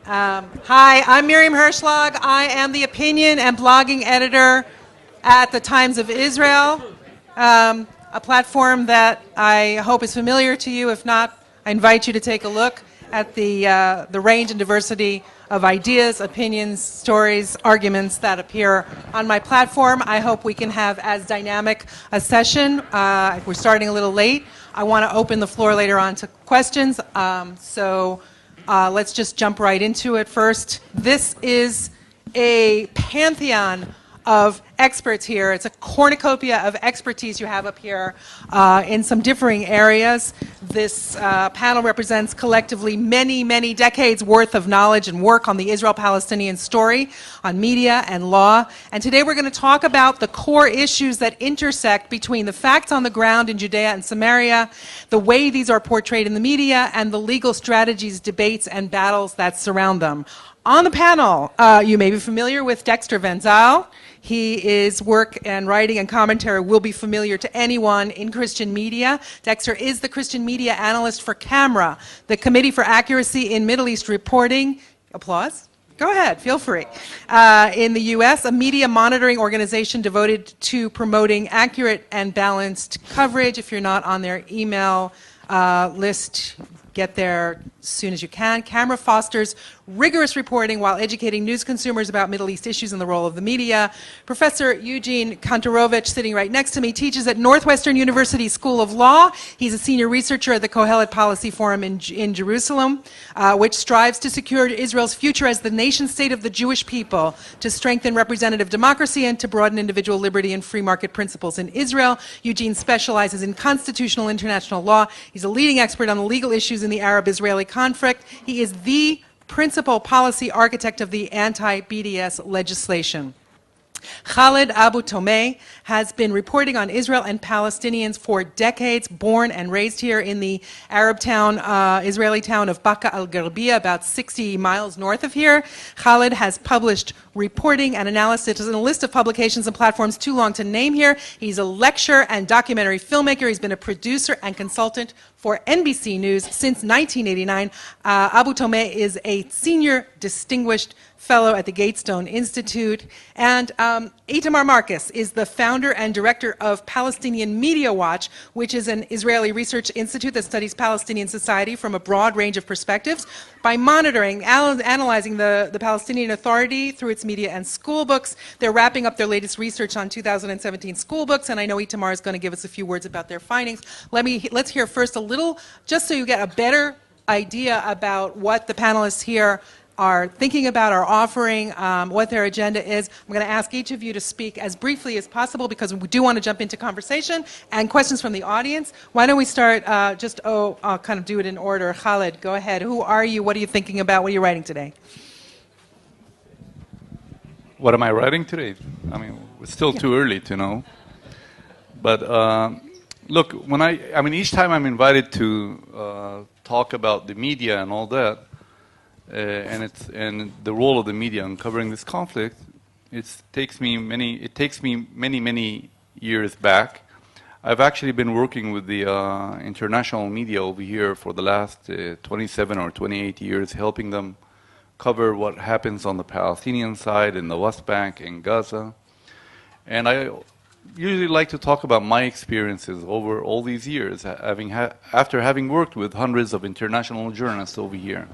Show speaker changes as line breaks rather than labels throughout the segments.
Hi, I'm Miriam Herschlag. I am the opinion and blogging editor at the Times of Israel, a platform that I hope is familiar to you. If not, I invite you to take a look at the range and diversity of ideas, opinions, stories, arguments that appear on my platform. I hope we can have as dynamic a session. We're starting a little late. I want to open the floor later on to questions. Let's just jump right into it first. This is a pantheon of experts here. It's a cornucopia of expertise you have up here in some differing areas. This panel represents collectively many, many decades worth of knowledge and work on the Israel-Palestinian story, on media and law. And today we're going to talk about the core issues that intersect between the facts on the ground in Judea and Samaria, the way these are portrayed in the media, and the legal strategies, debates, and battles that surround them. On the panel, you may be familiar with Dexter Van Zyl. His work and writing and commentary will be familiar to anyone in Christian media. Dexter is the Christian media analyst for CAMRA, the Committee for Accuracy in Middle East Reporting. Applause? Go ahead, feel free. In the U.S., a media monitoring organization devoted to promoting accurate and balanced coverage. If you're not on their email list, get there as soon as you can. CAMRA fosters rigorous reporting while educating news consumers about Middle East issues and the role of the media. Professor Eugene Kantorovich, sitting right next to me, teaches at Northwestern University School of Law. He's a senior researcher at the Kohelet Policy Forum in Jerusalem, which strives to secure Israel's future as the nation-state of the Jewish people, to strengthen representative democracy and to broaden individual liberty and free market principles in Israel. Eugene specializes in constitutional international law. He's a leading expert on the legal issues in the Arab-Israeli conflict. He is the principal policy architect of the anti-BDS legislation. Khaled Abu Tomeh has been reporting on Israel and Palestinians for decades, born and raised here in the Arab town, Israeli town of Baqa al-Gharbiya, about 60 miles north of here. Khaled has published reporting and analysis in a list of publications and platforms too long to name here. He's a lecturer and documentary filmmaker. He's been a producer and consultant for NBC News since 1989. Abu Tomeh is a senior distinguished fellow at the Gatestone Institute. And Itamar Marcus is the founder and director of Palestinian Media Watch, which is an Israeli research institute that studies Palestinian society from a broad range of perspectives by monitoring, analyzing the Palestinian Authority through its media and school books. They're wrapping up their latest research on 2017 school books, and I know Itamar is going to give us a few words about their findings. Let's hear first a little, just so you get a better idea about what the panelists here are thinking about, are offering, what their agenda is. I'm going to ask each of you to speak as briefly as possible because we do want to jump into conversation and questions from the audience. Why don't we start, I'll kind of do it in order. Khaled, go ahead. Who are you? What are you thinking about? What are you writing today?
What am I writing today? I mean, it's still too early to know. But look, each time I'm invited to talk about the media and all that, and the role of the media in covering this conflict, it takes me many years back. I've actually been working with the international media over here for the last 27 or 28 years, helping them cover what happens on the Palestinian side in the West Bank and Gaza. And I usually like to talk about my experiences over all these years, after having worked with hundreds of international journalists over here.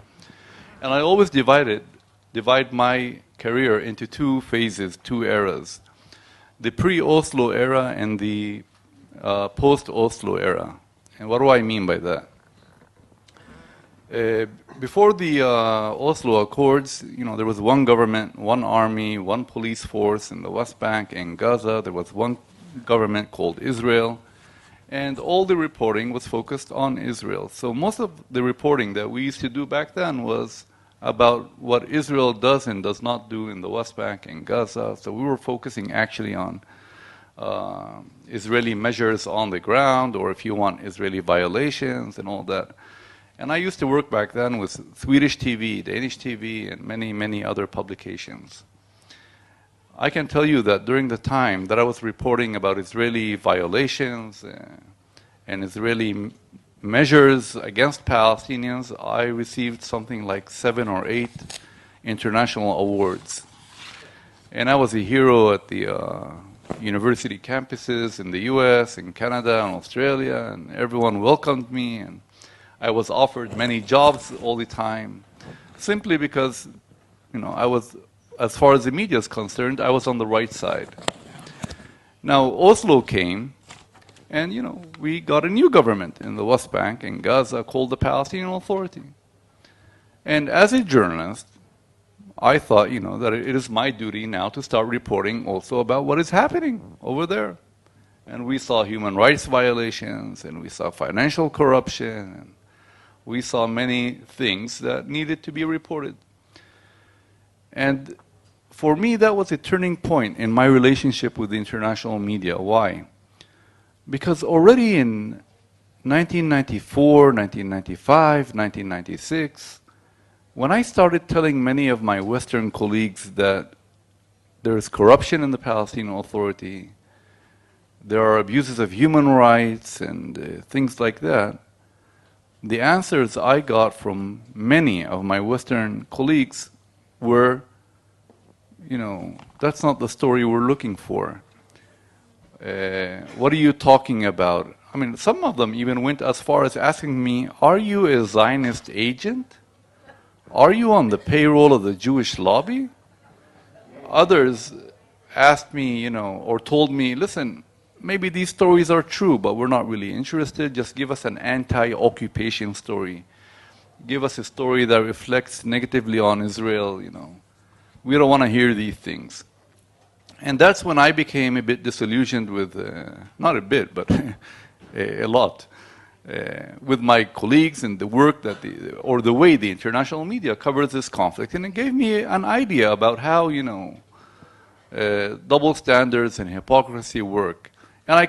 And I always divide my career into two phases, two eras. The pre-Oslo era and the post-Oslo era. And what do I mean by that? Before the Oslo Accords, there was one government, one army, one police force in the West Bank and Gaza. There was one government called Israel. And all the reporting was focused on Israel. So most of the reporting that we used to do back then was about what Israel does and does not do in the West Bank and Gaza. So we were focusing actually on Israeli measures on the ground, or if you want, Israeli violations and all that. And I used to work back then with Swedish TV, Danish TV, and many other publications. I can tell you that during the time that I was reporting about Israeli violations and Israeli measures against Palestinians, I received something like 7 or 8 international awards. And I was a hero at the university campuses in the US, in Canada, and Australia, and everyone welcomed me, and I was offered many jobs all the time, simply because, I was, as far as the media is concerned, I was on the right side. Now, Oslo came, and, we got a new government in the West Bank and Gaza called the Palestinian Authority. And as a journalist, I thought, that it is my duty now to start reporting also about what is happening over there. And we saw human rights violations, and we saw financial corruption, and we saw many things that needed to be reported. And for me, that was a turning point in my relationship with the international media. Why? Because already in 1994, 1995, 1996, when I started telling many of my Western colleagues that there is corruption in the Palestinian Authority, there are abuses of human rights and things like that, the answers I got from many of my Western colleagues were, that's not the story we're looking for. What are you talking about? I mean, some of them even went as far as asking me, are you a Zionist agent? Are you on the payroll of the Jewish lobby? Others asked me, or told me, listen, maybe these stories are true, but we're not really interested. Just give us an anti-occupation story. Give us a story that reflects negatively on Israel, We don't want to hear these things. And that's when I became a bit disillusioned with, not a bit, but a lot, with my colleagues and the work that or the way the international media covers this conflict. And it gave me an idea about how, double standards and hypocrisy work. And I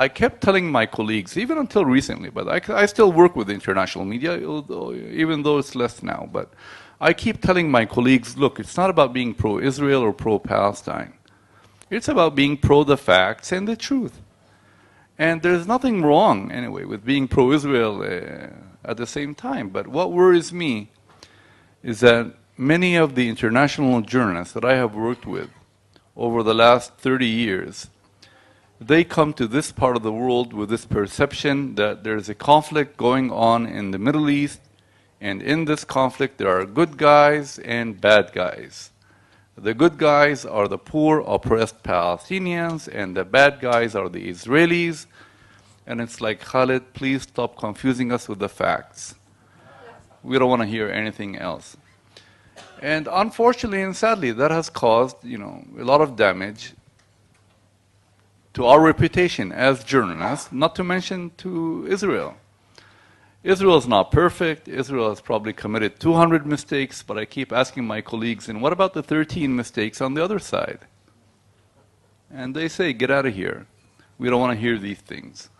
kept telling my colleagues, even until recently, but I still work with the international media, even though it's less now. But I keep telling my colleagues, look, it's not about being pro-Israel or pro-Palestine. It's about being pro the facts and the truth. And there's nothing wrong, anyway, with being pro-Israel at the same time. But what worries me is that many of the international journalists that I have worked with over the last 30 years, they come to this part of the world with this perception that there's a conflict going on in the Middle East, and in this conflict there are good guys and bad guys. The good guys are the poor, oppressed Palestinians, and the bad guys are the Israelis. And it's like, Khalid, please stop confusing us with the facts. We don't want to hear anything else. And unfortunately and sadly, that has caused, a lot of damage to our reputation as journalists, not to mention to Israel. Israel is not perfect. Israel has probably committed 200 mistakes, but I keep asking my colleagues, and what about the 13 mistakes on the other side? And they say, get out of here. We don't want to hear these things.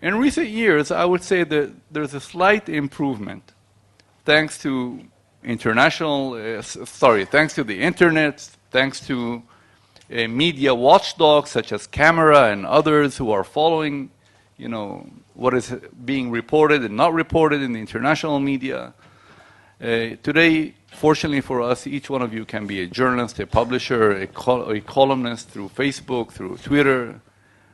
In recent years, I would say that there's a slight improvement, thanks to thanks to the internet, thanks to media watchdogs such as Camera and others who are following, what is being reported and not reported in the international media. Today, fortunately for us, each one of you can be a journalist, a publisher, a columnist through Facebook, through Twitter.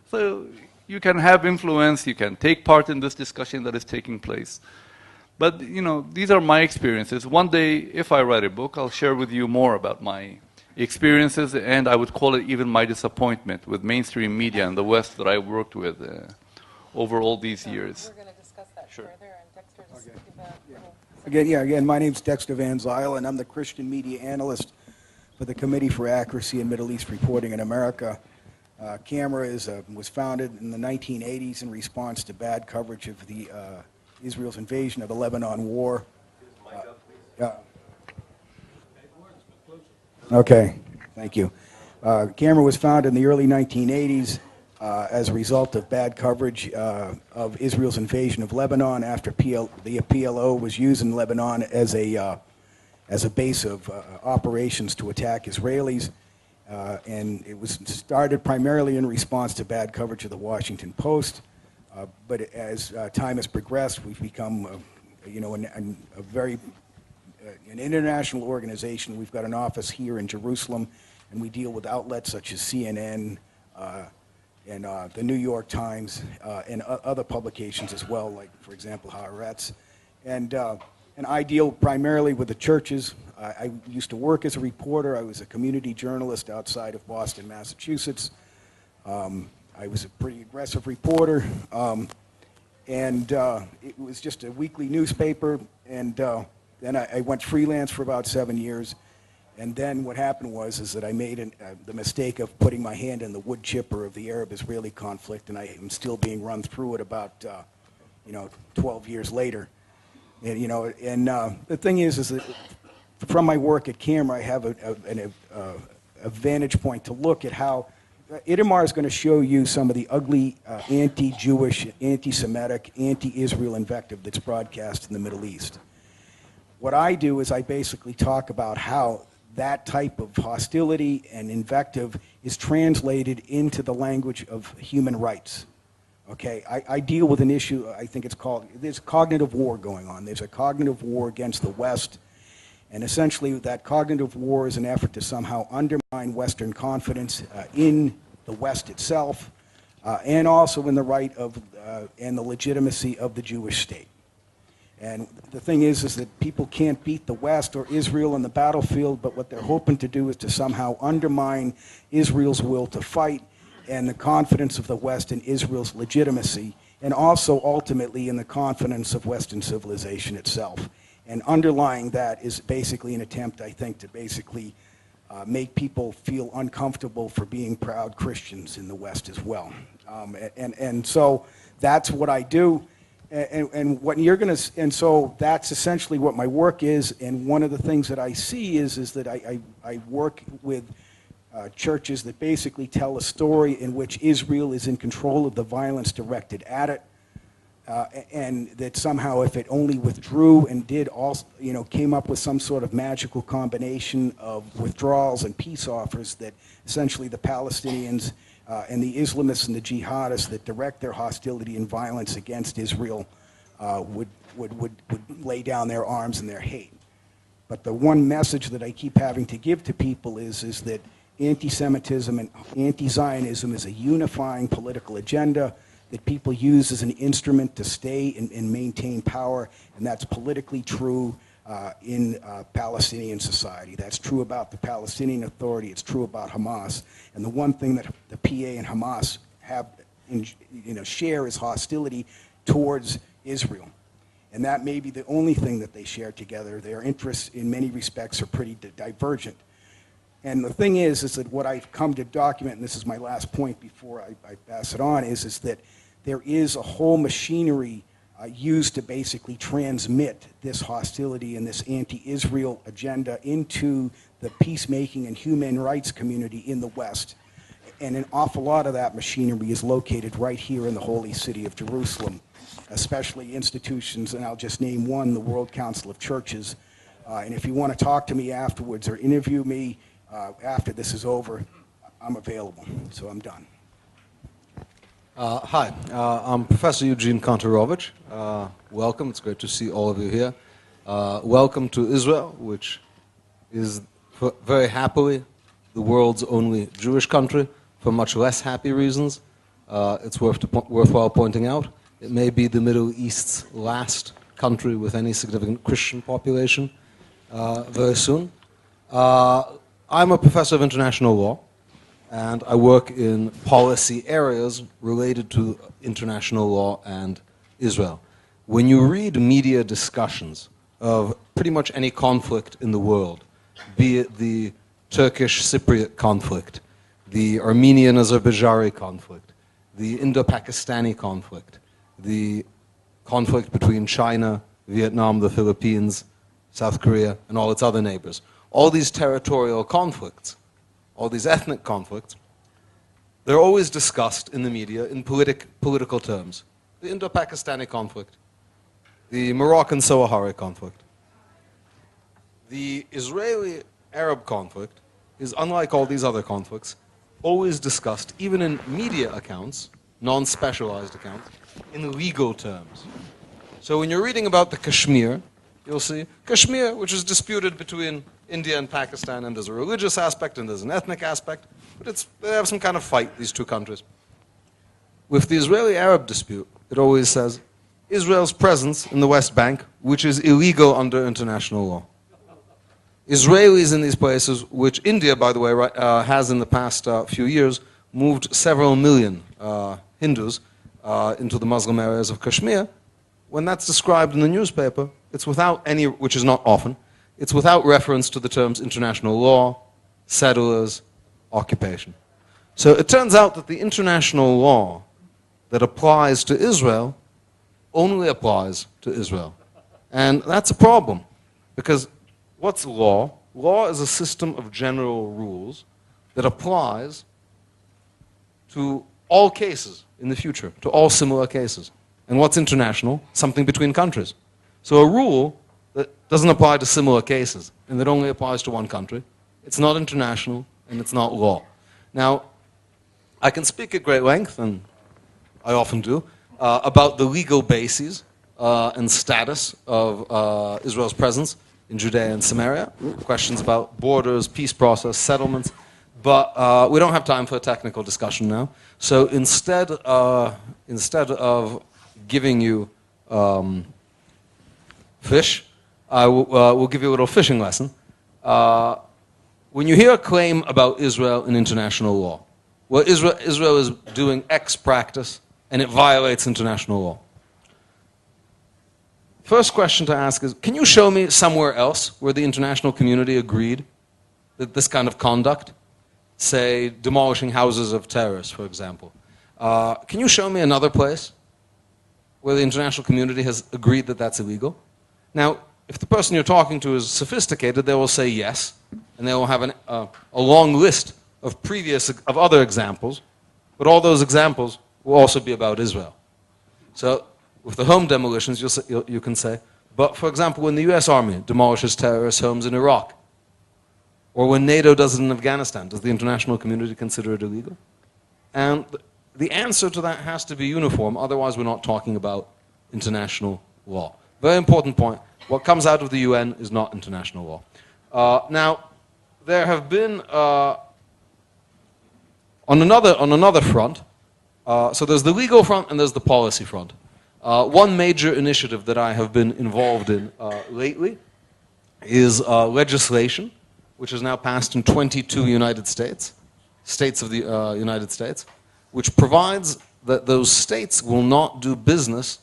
So you can have influence, you can take part in this discussion that is taking place. But, these are my experiences. One day, if I write a book, I'll share with you more about my experiences, and I would call it even my disappointment with mainstream media in the West that I worked with over all these years.
We're going to discuss that further, and Dexter just give that.
Again, my name's Dexter Van Zyl, and I'm the Christian media analyst for the Committee for Accuracy in Middle East Reporting in America. Camera was founded in the 1980s in response to bad coverage of the Israel's invasion of the Lebanon war. Okay, thank you. Camera was founded in the early 1980s as a result of bad coverage of Israel's invasion of Lebanon after the PLO was used in Lebanon as a base of operations to attack Israelis. And it was started primarily in response to bad coverage of the Washington Post. But as time has progressed, we've become, a very an international organization. We've got an office here in Jerusalem, and we deal with outlets such as CNN and the New York Times and other publications as well, like, for example, Haaretz. And I deal primarily with the churches. I used to work as a reporter. I was a community journalist outside of Boston, Massachusetts. I was a pretty aggressive reporter. And it was just a weekly newspaper, and then I went freelance for about 7 years. And then what happened is that I made the mistake of putting my hand in the wood chipper of the Arab-Israeli conflict, and I am still being run through it about 12 years later. And the thing is that from my work at camera, I have a vantage point to look at how Itamar is going to show you some of the ugly anti-Jewish, anti-Semitic, anti-Israel invective that's broadcast in the Middle East. What I do is I basically talk about how that type of hostility and invective is translated into the language of human rights. Okay, I deal with an issue, I think it's called, there's cognitive war going on. There's a cognitive war against the West, and essentially that cognitive war is an effort to somehow undermine Western confidence in the West itself, and also in the right of and the legitimacy of the Jewish state. And the thing is that people can't beat the West or Israel on the battlefield, but what they're hoping to do is to somehow undermine Israel's will to fight and the confidence of the West in Israel's legitimacy, and also ultimately in the confidence of Western civilization itself. And underlying that is basically an attempt, I think, to basically make people feel uncomfortable for being proud Christians in the West as well. And so that's what I do. And what you're going to, and so that's essentially what my work is. And one of the things that I see is that I work with churches that basically tell a story in which Israel is in control of the violence directed at it, and that somehow if it only withdrew and did also, came up with some sort of magical combination of withdrawals and peace offers, that essentially the Palestinians and the Islamists and the jihadists that direct their hostility and violence against Israel would lay down their arms and their hate. But the one message that I keep having to give to people is that anti-Semitism and anti-Zionism is a unifying political agenda that people use as an instrument to stay and maintain power, and that's politically true in Palestinian society. That's true about the Palestinian Authority. It's true about Hamas. And the one thing that the PA and Hamas have, share is hostility towards Israel. And that may be the only thing that they share together. Their interests, in many respects, are pretty divergent. And the thing is that what I've come to document, and this is my last point before I pass it on, is that there is a whole machinery used to basically transmit this hostility and this anti-Israel agenda into the peacemaking and human rights community in the West. And an awful lot of that machinery is located right here in the holy city of Jerusalem, especially institutions, and I'll just name one, the World Council of Churches. And if you want to talk to me afterwards or interview me after this is over, I'm available. So I'm done.
Hi, I'm Professor Eugene Kontorovich. Welcome, it's great to see all of you here. Welcome to Israel, which is very happily the world's only Jewish country, for much less happy reasons. It's worthwhile pointing out. It may be the Middle East's last country with any significant Christian population very soon. I'm a professor of international law, and I work in policy areas related to international law and Israel. When you read media discussions of pretty much any conflict in the world, be it the Turkish-Cypriot conflict, the Armenian-Azerbaijani conflict, the Indo-Pakistani conflict, the conflict between China, Vietnam, the Philippines, South Korea, and all its other neighbors, all these territorial conflicts, all these ethnic conflicts, they're always discussed in the media in political terms. The Indo-Pakistani conflict, the Moroccan-Sahrawi conflict. The Israeli-Arab conflict is, unlike all these other conflicts, always discussed, even in media accounts, non-specialized accounts, in legal terms. So when you're reading about the Kashmir, you'll see Kashmir, which is disputed between India and Pakistan, and there's a religious aspect and there's an ethnic aspect, but they have some kind of fight, these two countries. With the Israeli-Arab dispute, it always says Israel's presence in the West Bank, which is illegal under international law. Israelis in these places, which India, by the way, has in the past few years moved several million Hindus into the Muslim areas of Kashmir, when that's described in the newspaper, it's without any, which is not often, it's without reference to the terms international law, settlers, occupation. So it turns out that the international law that applies to Israel only applies to Israel. And that's a problem, because what's law? Law is a system of general rules that applies to all cases in the future, to all similar cases. And what's international? Something between countries. So a rule that doesn't apply to similar cases and that only applies to one country, it's not international and it's not law. Now, I can speak at great length, and I often do, about the legal bases and status of Israel's presence in Judea and Samaria, questions about borders, peace process, settlements, but we don't have time for a technical discussion now. So instead of giving you fish, I will give you a little fishing lesson. When you hear a claim about Israel in international law, well, Israel is doing X practice and it violates international law. First question to ask is, can you show me somewhere else where the international community agreed that this kind of conduct, say demolishing houses of terrorists, for example, can you show me another place where the international community has agreed that that's illegal? Now, if the person you're talking to is sophisticated, they will say yes, and they will have a long list of other examples, but all those examples will also be about Israel. So with the home demolitions, you can say, but for example, when the US Army demolishes terrorist homes in Iraq, or when NATO does it in Afghanistan, does the international community consider it illegal? And the answer to that has to be uniform, otherwise we're not talking about international law. Very important point. What comes out of the UN is not international law. Now, there have been, on another front, so there's the legal front and there's the policy front. One major initiative that I have been involved in lately is legislation, which is now passed in 22 states of the United States, which provides that those states will not do business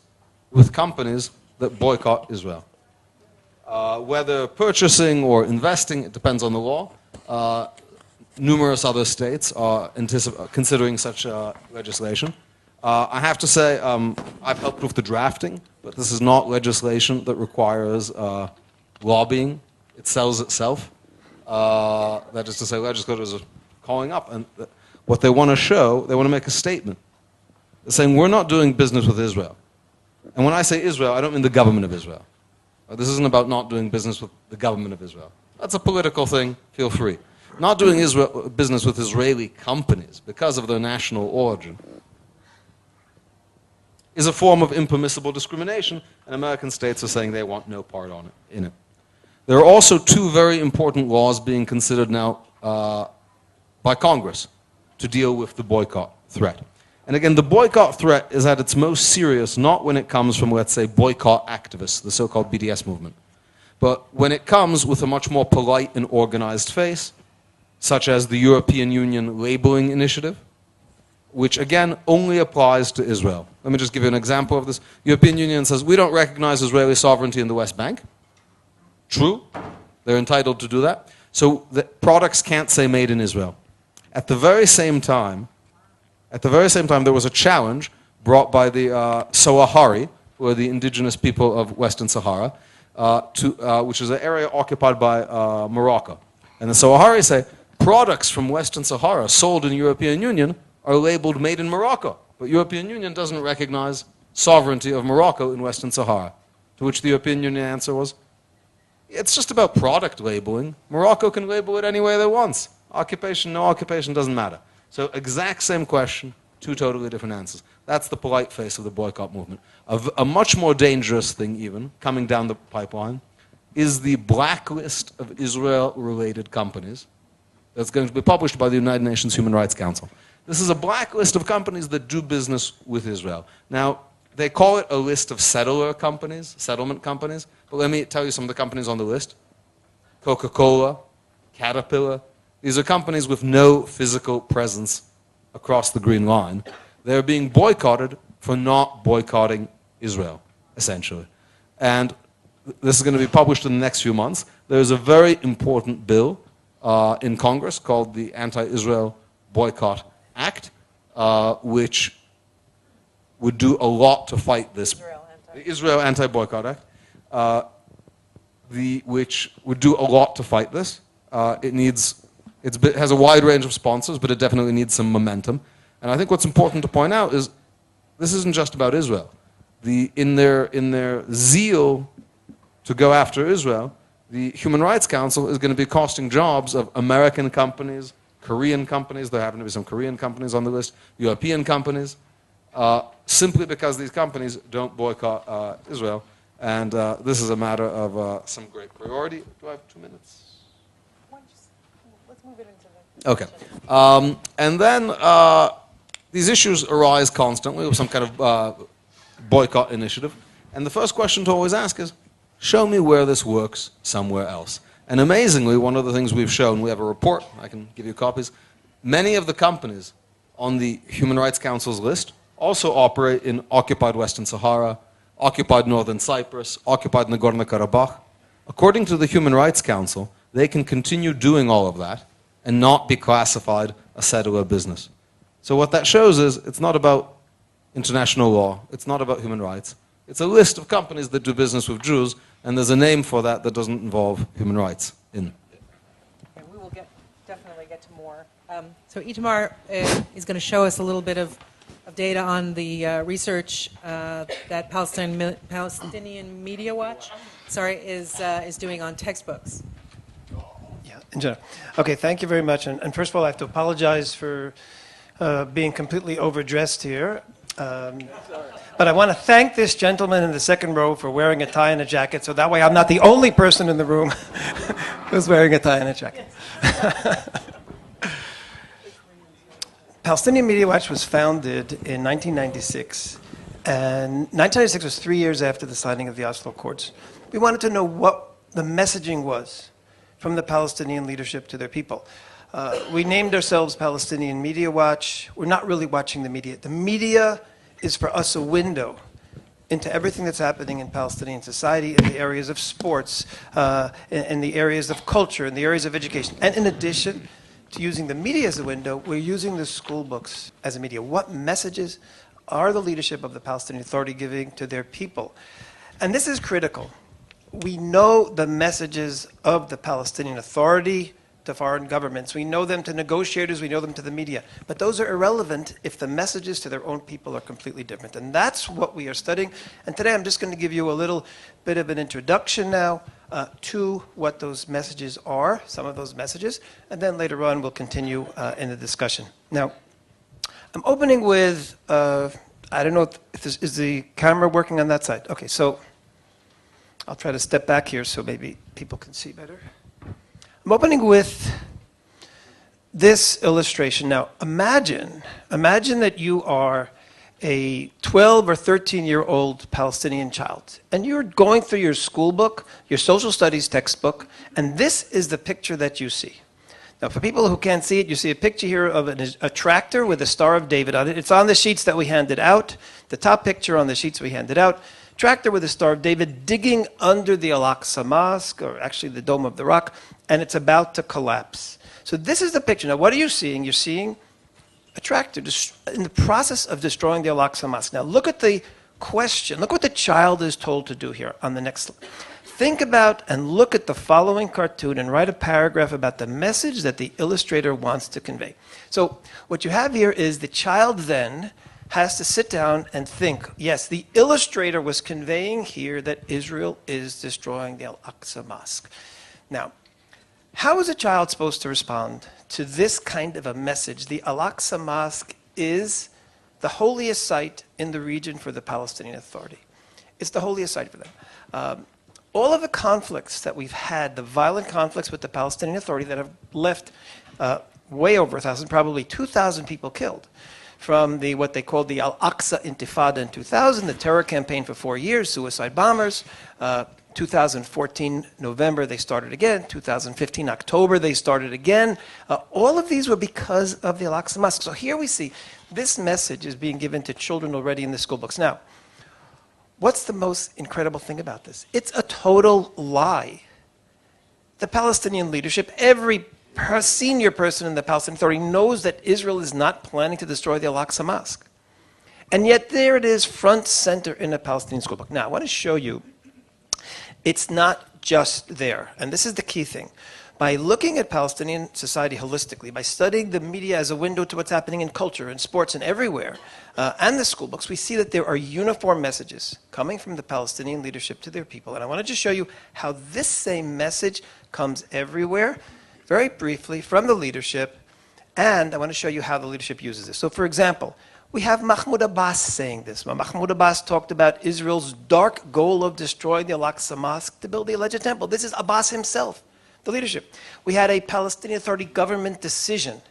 with companies that boycott Israel. Whether purchasing or investing, it depends on the law. Numerous other states are considering such legislation. I have to say, I've helped with the drafting, but this is not legislation that requires lobbying. It sells itself. That is to say, legislators are calling up, and what they want to show, they want to make a statement. They're saying, we're not doing business with Israel. And when I say Israel, I don't mean the government of Israel. This isn't about not doing business with the government of Israel. That's a political thing, feel free. Not doing business with Israeli companies because of their national origin is a form of impermissible discrimination, and American states are saying they want no part in it. There are also two very important laws being considered now by Congress to deal with the boycott threat. And again, the boycott threat is at its most serious not when it comes from, let's say, boycott activists, the so-called BDS movement, but when it comes with a much more polite and organized face, such as the European Union labeling initiative, which again only applies to Israel. Let me just give you an example of this. European Union says, we don't recognize Israeli sovereignty in the West Bank. True, they're entitled to do that. So the products can't say made in Israel. At the very same time, there was a challenge brought by the Soahari, who are the indigenous people of Western Sahara, which is an area occupied by Morocco. And the Soahari say, products from Western Sahara sold in the European Union are labeled made in Morocco, but European Union doesn't recognize sovereignty of Morocco in Western Sahara. To which the European Union answer was, it's just about product labeling. Morocco can label it any way they want. Occupation, no occupation, doesn't matter. So exact same question, two totally different answers. That's the polite face of the boycott movement. A much more dangerous thing even, coming down the pipeline, is the blacklist of Israel-related companies that's going to be published by the United Nations Human Rights Council. This is a blacklist of companies that do business with Israel. Now, they call it a list of settler companies, settlement companies, but let me tell you some of the companies on the list. Coca-Cola, Caterpillar. These are companies with no physical presence across the Green Line. They're being boycotted for not boycotting Israel, essentially. And this is going to be published in the next few months. There's a very important bill in Congress called the Anti-Israel Boycott Act, which would do a lot to fight this. The Israel Anti-Boycott Act, which would do a lot to fight this. It has a wide range of sponsors, but it definitely needs some momentum. And I think what's important to point out is this isn't just about Israel. In their zeal to go after Israel, the Human Rights Council is going to be costing jobs of American companies, Korean companies, there happen to be some Korean companies on the list, European companies, simply because these companies don't boycott Israel. And this is a matter of some great priority. Do I have 2 minutes?
Let's move it into the...
Okay. And then these issues arise constantly with some kind of boycott initiative. And the first question to always ask is, show me where this works somewhere else. And amazingly, one of the things we've shown, we have a report, I can give you copies, many of the companies on the Human Rights Council's list also operate in occupied Western Sahara, occupied Northern Cyprus, occupied Nagorno-Karabakh. According to the Human Rights Council, they can continue doing all of that and not be classified a settler business. So what that shows is it's not about international law, it's not about human rights. It's a list of companies that do business with Jews, and there's a name for that that doesn't involve human rights in.
And we will definitely get to more. So Itamar is going to show us a little bit of data on the research that Palestinian Media Watch, is doing on textbooks.
Yeah, in general. Okay, thank you very much. And first of all, I have to apologize for being completely overdressed here. But I want to thank this gentleman in the second row for wearing a tie and a jacket, so that way I'm not the only person in the room who's wearing a tie and a jacket. Palestinian Media Watch was founded in 1996, and 1996 was 3 years after the signing of the Oslo Accords. We wanted to know what the messaging was from the Palestinian leadership to their people. We named ourselves Palestinian Media Watch. We're not really watching the media. The media is for us a window into everything that's happening in Palestinian society, in the areas of sports, in the areas of culture, in the areas of education. And in addition to using the media as a window, we're using the school books as a media. What messages are the leadership of the Palestinian Authority giving to their people? And this is critical. We know the messages of the Palestinian Authority to foreign governments. We know them to negotiators, we know them to the media. But those are irrelevant if the messages to their own people are completely different. And that's what we are studying. And today I'm just going to give you a little bit of an introduction now to what those messages are, some of those messages, and then later on we'll continue in the discussion. Now, I'm opening with, I don't know if this, is the camera working on that side? Okay, so I'll try to step back here so maybe people can see better. I'm opening with this illustration. Now, imagine that you are a 12 or 13-year-old Palestinian child, and you're going through your school book, your social studies textbook, and this is the picture that you see. Now, for people who can't see it, you see a picture here of a tractor with a Star of David on it. It's on the sheets that we handed out, the top picture on the sheets we handed out. Tractor with a Star of David digging under the Al-Aqsa Mosque, or actually the Dome of the Rock, and it's about to collapse. So this is the picture. Now, what are you seeing? You're seeing a tractor in the process of destroying the Al-Aqsa Mosque. Now, look at the question. Look what the child is told to do here on the next slide. Think about and look at the following cartoon and write a paragraph about the message that the illustrator wants to convey. So what you have here is the child then has to sit down and think, yes, the illustrator was conveying here that Israel is destroying the Al-Aqsa Mosque. Now, how is a child supposed to respond to this kind of a message? The Al-Aqsa Mosque is the holiest site in the region for the Palestinian Authority. It's the holiest site for them. all of the conflicts that we've had, the violent conflicts with the Palestinian Authority that have left way over 1,000, probably 2,000 people killed, from what they called the Al-Aqsa Intifada in 2000, the terror campaign for 4 years, suicide bombers. 2014 November they started again. 2015 October they started again. All of these were because of the Al-Aqsa Mosque. So here we see this message is being given to children already in the school books. Now, what's the most incredible thing about this? It's a total lie. The Palestinian leadership, every senior person in the Palestinian Authority knows that Israel is not planning to destroy the Al-Aqsa Mosque. And yet there it is, front center in a Palestinian school book. Now, I want to show you, it's not just there. And this is the key thing. By looking at Palestinian society holistically, by studying the media as a window to what's happening in culture and sports and everywhere, and the school books, we see that there are uniform messages coming from the Palestinian leadership to their people. And I want to just show you how this same message comes everywhere, very briefly, from the leadership. And I want to show you how the leadership uses this. So, for example, we have Mahmoud Abbas saying this. Mahmoud Abbas talked about Israel's dark goal of destroying the Al-Aqsa Mosque to build the alleged temple. This is Abbas himself, the leadership. We had a Palestinian Authority government decision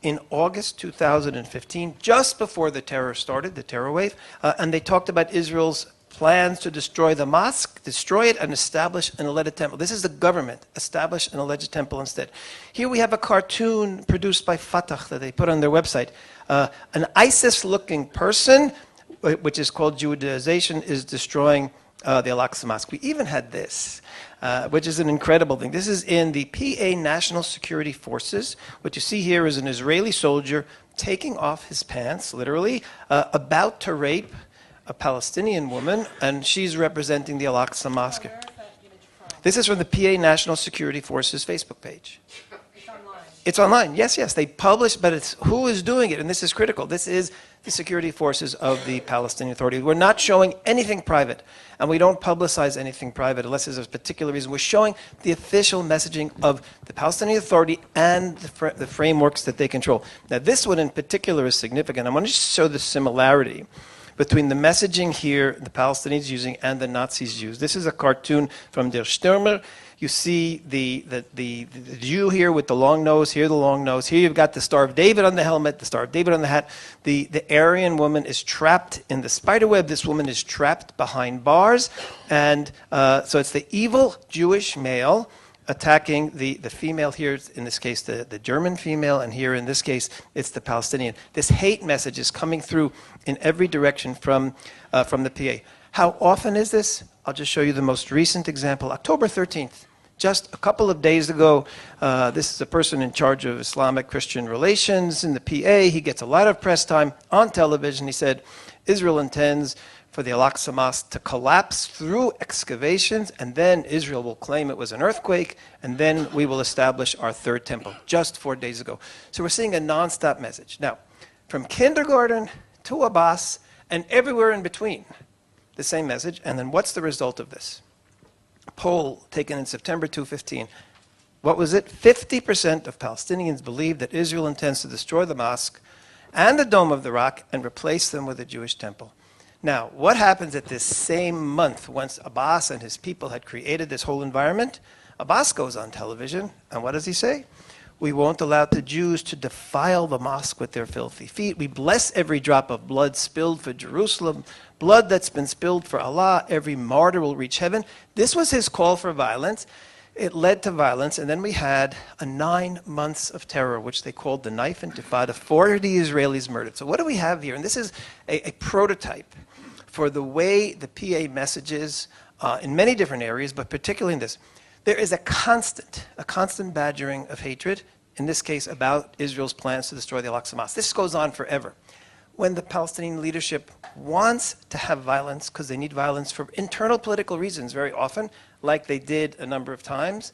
in August 2015, just before the terror started, the terror wave, and they talked about Israel's plans to destroy the mosque, destroy it, and establish an alleged temple. This is the government, establish an alleged temple instead. Here we have a cartoon produced by Fatah that they put on their website. An ISIS-looking person, which is called Judaization, is destroying the Al-Aqsa Mosque. We even had this, which is an incredible thing. This is in the PA National Security Forces. What you see here is an Israeli soldier taking off his pants, literally, about to rape a Palestinian woman, and she's representing the Al-Aqsa Mosque. This is from the PA National Security Forces Facebook page. It's online, yes, yes. They publish, but it's who is doing it, and this is critical. This is the security forces of the Palestinian Authority. We're not showing anything private, and we don't publicize anything private unless there's a particular reason. We're showing the official messaging of the Palestinian Authority and the frameworks that they control. Now, this one in particular is significant. I want to just show the similarity between the messaging here the Palestinians using and the Nazis use. This is a cartoon from Der Stürmer. You see the Jew here with the long nose, here the long nose. Here you've got the Star of David on the helmet, the Star of David on the hat. The Aryan woman is trapped in the spider web. This woman is trapped behind bars. And so it's the evil Jewish male attacking the female here, in this case the German female, and here in this case it's the Palestinian. This hate message is coming through in every direction from the PA. How often is this? I'll just show you the most recent example. October 13th. Just a couple of days ago, this is a person in charge of Islamic-Christian relations in the PA. He gets a lot of press time on television. He said, Israel intends for the Al-Aqsa Mosque to collapse through excavations, and then Israel will claim it was an earthquake, and then we will establish our third temple, just 4 days ago. So we're seeing a nonstop message. Now, from kindergarten to Abbas, and everywhere in between, the same message. And then what's the result of this? A poll taken in September 2015. What was it? 50% of Palestinians believe that Israel intends to destroy the mosque and the Dome of the Rock and replace them with a Jewish temple. Now, what happens at this same month once Abbas and his people had created this whole environment? Abbas goes on television, and what does he say? We won't allow the Jews to defile the mosque with their filthy feet. We bless every drop of blood spilled for Jerusalem, blood that's been spilled for Allah. Every martyr will reach heaven. This was his call for violence. It led to violence, and then we had 9 months of terror, which they called the Knife Intifada, 40 Israelis murdered. So what do we have here? And this is a prototype for the way the PA messages in many different areas, but particularly in this. There is a constant badgering of hatred, in this case about Israel's plans to destroy the Al-Aqsa Mosque. This goes on forever. When the Palestinian leadership wants to have violence, because they need violence for internal political reasons very often, like they did a number of times,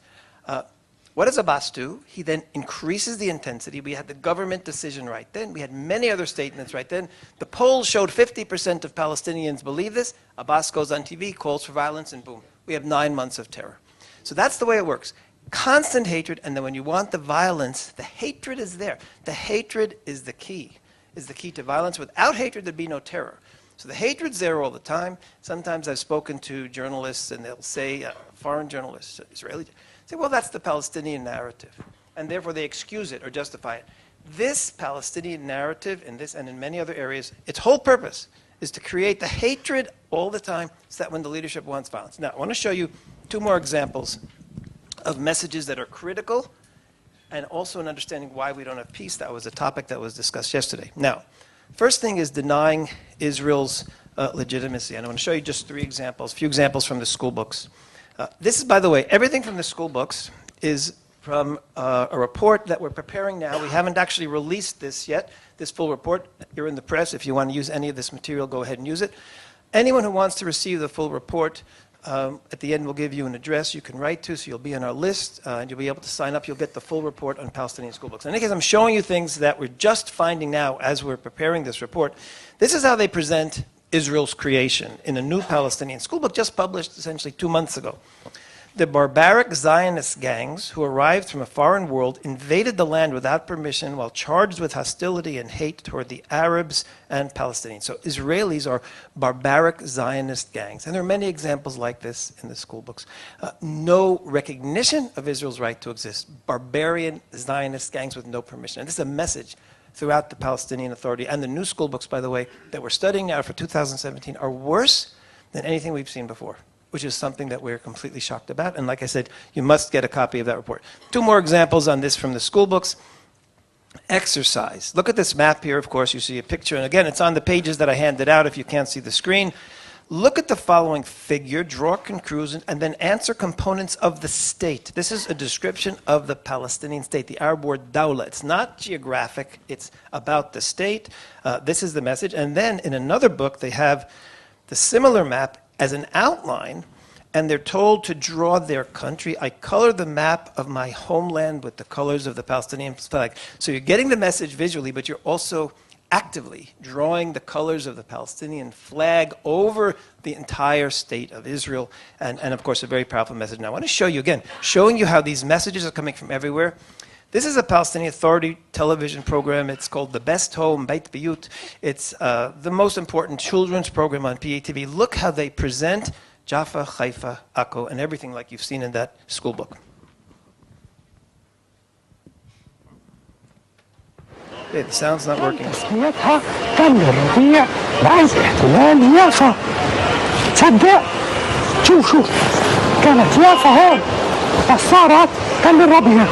what does Abbas do? He then increases the intensity. We had the government decision right then. We had many other statements right then. The polls showed 50% of Palestinians believe this. Abbas goes on TV, calls for violence, and boom, we have 9 months of terror. So that's the way it works. Constant hatred, and then when you want the violence, the hatred is there. The hatred is the key to violence. Without hatred, there'd be no terror. So the hatred's there all the time. Sometimes I've spoken to journalists and they'll say, foreign journalists, Israeli, say, well, that's the Palestinian narrative. And therefore they excuse it or justify it. This Palestinian narrative in this and in many other areas, its whole purpose is to create the hatred all the time so that when the leadership wants violence. Now, I want to show you two more examples of messages that are critical and also an understanding why we don't have peace. That was a topic that was discussed yesterday. Now, first thing is denying Israel's legitimacy. And I want to show you just three examples, a few examples from the school books. This is, by the way, everything from the school books is from a report that we're preparing now. We haven't actually released this yet, this full report. You're in the press. If you want to use any of this material, go ahead and use it. Anyone who wants to receive the full report, at the end we'll give you an address you can write to, so you'll be on our list, and you'll be able to sign up. You'll get the full report on Palestinian school books. In any case, I'm showing you things that we're just finding now as we're preparing this report. This is how they present Israel's creation in a new Palestinian school book just published essentially 2 months ago. The barbaric Zionist gangs who arrived from a foreign world invaded the land without permission while charged with hostility and hate toward the Arabs and Palestinians. So Israelis are barbaric Zionist gangs. And there are many examples like this in the school books. No recognition of Israel's right to exist. Barbarian Zionist gangs with no permission. And this is a message throughout the Palestinian Authority. And the new school books, by the way, that we're studying now for 2017 are worse than anything we've seen before, which is something that we're completely shocked about. And like I said, you must get a copy of that report. Two more examples on this from the school books. Exercise. Look at this map here. Of course, you see a picture. And again, it's on the pages that I handed out if you can't see the screen. Look at the following figure, draw conclusions, and then answer components of the state. This is a description of the Palestinian state, the Arab word dawla. It's not geographic. It's about the state. This is the message. And then in another book, they have the similar map as an outline, and they're told to draw their country. I color the map of my homeland with the colors of the Palestinian flag. So you're getting the message visually, but you're also actively drawing the colors of the Palestinian flag over the entire state of Israel. And of course, a very powerful message. Now, I want to show you again, showing you how these messages are coming from everywhere. This is a Palestinian Authority television program. It's called The Best Home, Beit Biyut. It's the most important children's program on PATV. Look how they present Jaffa, Haifa, Akko, and everything like you've seen in that school book. Okay, the sound's not working.
تسميتها كان الربيع وعايز احتلال يافا. تصدق؟ شوف كانت يافا هون بس صارت كان الربيع.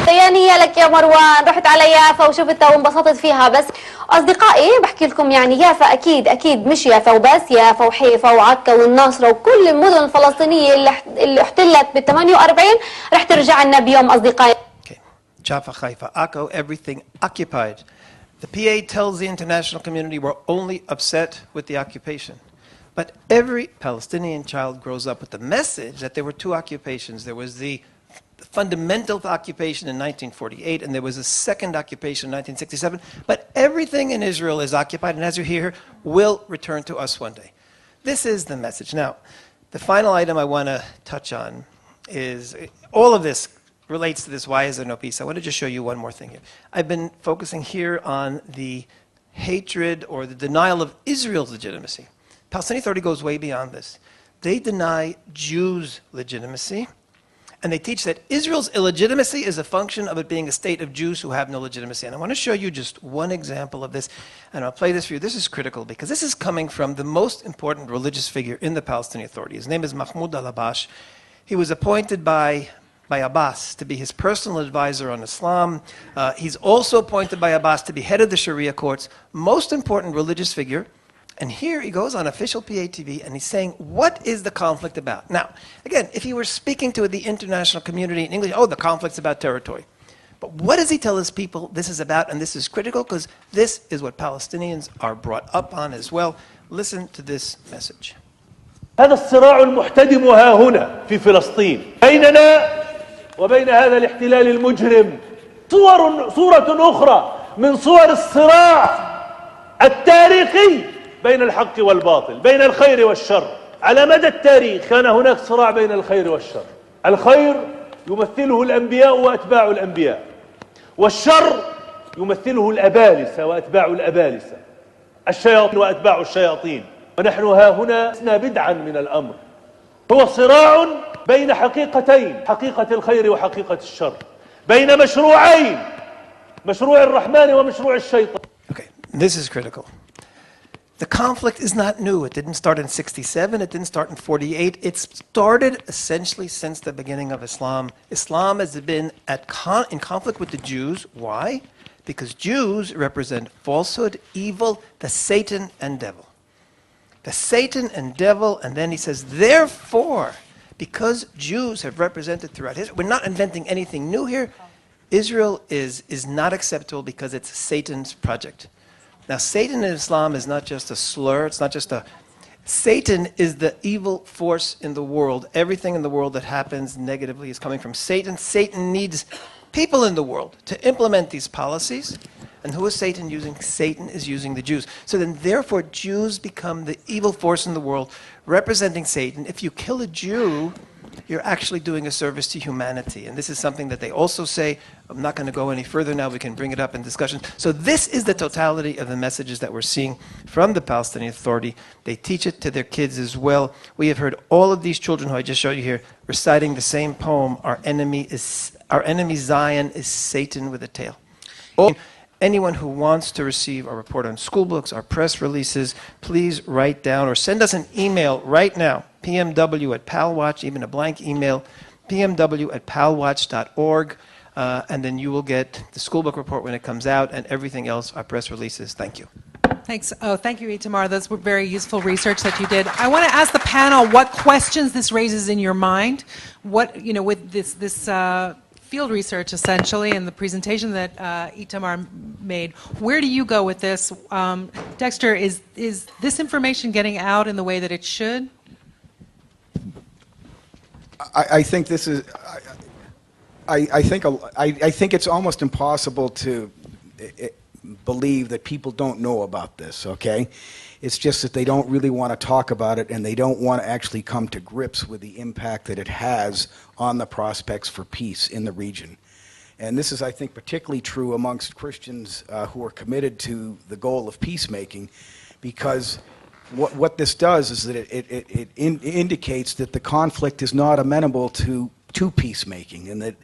تيانية لك يا مروان، رحت على يافا وشفتها وانبسطت فيها. بس أصدقائي بحكي لكم يعني يافا أكيد مش يافا وبس، يافا وحيفا وعكا والناصرة وكل المدن الفلسطينية اللي احتلت بال 48 رح ترجع لنا بيوم أصدقائي.
Jaffa, Haifa, Akko, everything occupied. The PA tells the international community we're only upset with the occupation. But every Palestinian child grows up with the message that there were two occupations. There was the fundamental occupation in 1948, and there was a second occupation in 1967. But everything in Israel is occupied, and as you hear, will return to us one day. This is the message. Now, the final item I want to touch on is all of this relates to this, why is there no peace? I want to just show you one more thing here. I've been focusing here on the hatred or the denial of Israel's legitimacy. Palestinian Authority goes way beyond this. They deny Jews' legitimacy, and they teach that Israel's illegitimacy is a function of it being a state of Jews who have no legitimacy. And I want to show you just one example of this, and I'll play this for you. This is critical because this is coming from the most important religious figure in the Palestinian Authority. His name is Mahmoud al-Abash. He was appointed by Abbas to be his personal advisor on Islam. He's also appointed by Abbas to be head of the Sharia courts, most important religious figure. And here he goes on official PATV and he's saying, what is the conflict about? Now, again, if he were speaking to the international community in English, oh, the conflict's about territory. But what does he tell his people this is about? And this is critical because this is what Palestinians are brought up on as well. Listen to this message.
هذا الصراع المحتدم ها هنا في فلسطين بيننا وبين هذا الاحتلال المجرم صورة أخرى من صور الصراع التاريخي بين الحق والباطل، بين الخير والشر. على مدى التاريخ كان هناك صراع بين الخير والشر. الخير يمثله الأنبياء وأتباع الأنبياء، والشر يمثله الأبالسة وأتباع الأبالسة. الشياطين وأتباع الشياطين، ونحن ها هنا لسنا بدعا من الأمر. هو صراع بين حقيقتين، حقيقة الخير وحقيقة الشر، بين مشروعين، مشروع الرحمن ومشروع الشيطان.
Okay, this is critical. The conflict is not new. It didn't start in 67. It didn't start in 48. It started essentially since the beginning of Islam. Islam has been in conflict with the Jews. Why? Because Jews represent falsehood, evil, the Satan and devil. The Satan and devil, and then he says, therefore, because Jews have represented throughout history, we're not inventing anything new here. Israel is not acceptable because it's Satan's project. Now, Satan in Islam is not just a slur, it's not just a... Satan is the evil force in the world. Everything in the world that happens negatively is coming from Satan. Satan needs people in the world to implement these policies. And who is Satan using? Satan is using the Jews. So then, therefore, Jews become the evil force in the world, representing Satan. If you kill a Jew, you're actually doing a service to humanity. And this is something that they also say. I'm not going to go any further now. We can bring it up in discussion. So this is the totality of the messages that we're seeing from the Palestinian Authority. They teach it to their kids as well. We have heard all of these children who I just showed you here reciting the same poem, Our enemy Zion is Satan with a tail. Anyone who wants to receive our report on school books, our press releases, please write down or send us an email right now, pmw@palwatch, even a blank email, pmw@palwatch.org, and then you will get the school book report when it comes out and everything else, our press releases. Thank you.
Thanks. Oh, thank you, Itamar. That's very useful research that you did. I want to ask the panel what questions this raises in your mind. What, with this field research, essentially, and the presentation that Itamar made. Where do you go with this? Dexter, is this information getting out in the way that it should?
I think this is. I think it's almost impossible to believe that people don't know about this. Okay, it's just that they don't really want to talk about it, and they don't want to actually come to grips with the impact that it has on the prospects for peace in the region. And this is, I think, particularly true amongst Christians who are committed to the goal of peacemaking, because what this does is that it indicates that the conflict is not amenable to peacemaking, and that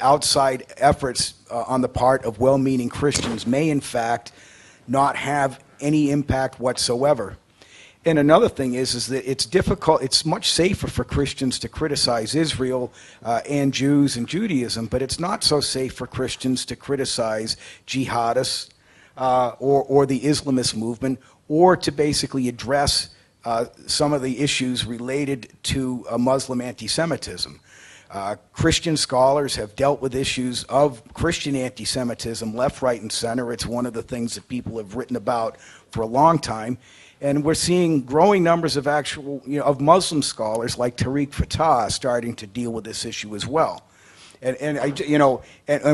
outside efforts on the part of well-meaning Christians may, in fact, not have any impact whatsoever. And another thing is that it's difficult, it's much safer for Christians to criticize Israel and Jews and Judaism, but it's not so safe for Christians to criticize jihadists or the Islamist movement, or to basically address some of the issues related to Muslim anti-Semitism. Christian scholars have dealt with issues of Christian anti-Semitism left, right, and center. It's one of the things that people have written about for a long time. And we're seeing growing numbers of of Muslim scholars like Tariq Fatah starting to deal with this issue as well. And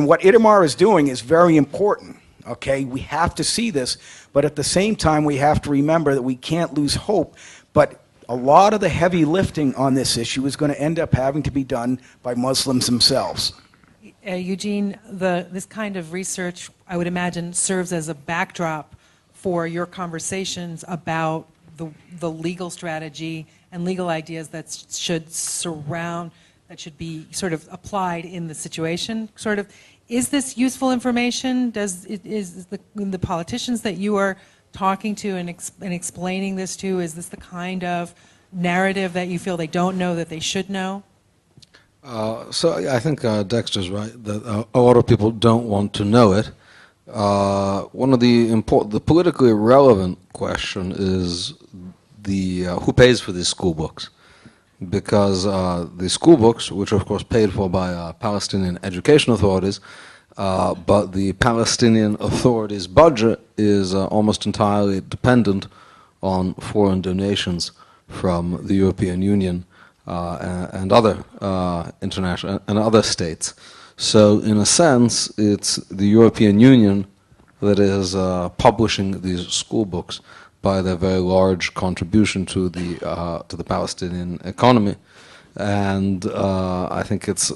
what Itamar is doing is very important. Okay, we have to see this, but at the same time, we have to remember that we can't lose hope. But a lot of the heavy lifting on this issue is going to end up having to be done by Muslims themselves.
Eugene, this kind of research, I would imagine, serves as a backdrop for your conversations about the legal strategy and legal ideas that should be sort of applied in the situation. Sort of, is this useful information? Is the politicians that you are talking to and explaining this to, is this the kind of narrative that you feel they don't know that they should know?
So I think Dexter's right that a lot of people don't want to know it. One of the politically relevant question is who pays for these school books, because the school books, which are of course paid for by Palestinian education authorities, but the Palestinian authorities' budget is almost entirely dependent on foreign donations from the European Union and other international and other states. So, in a sense, it's the European Union that is publishing these school books by their very large contribution to the Palestinian economy, and I think it's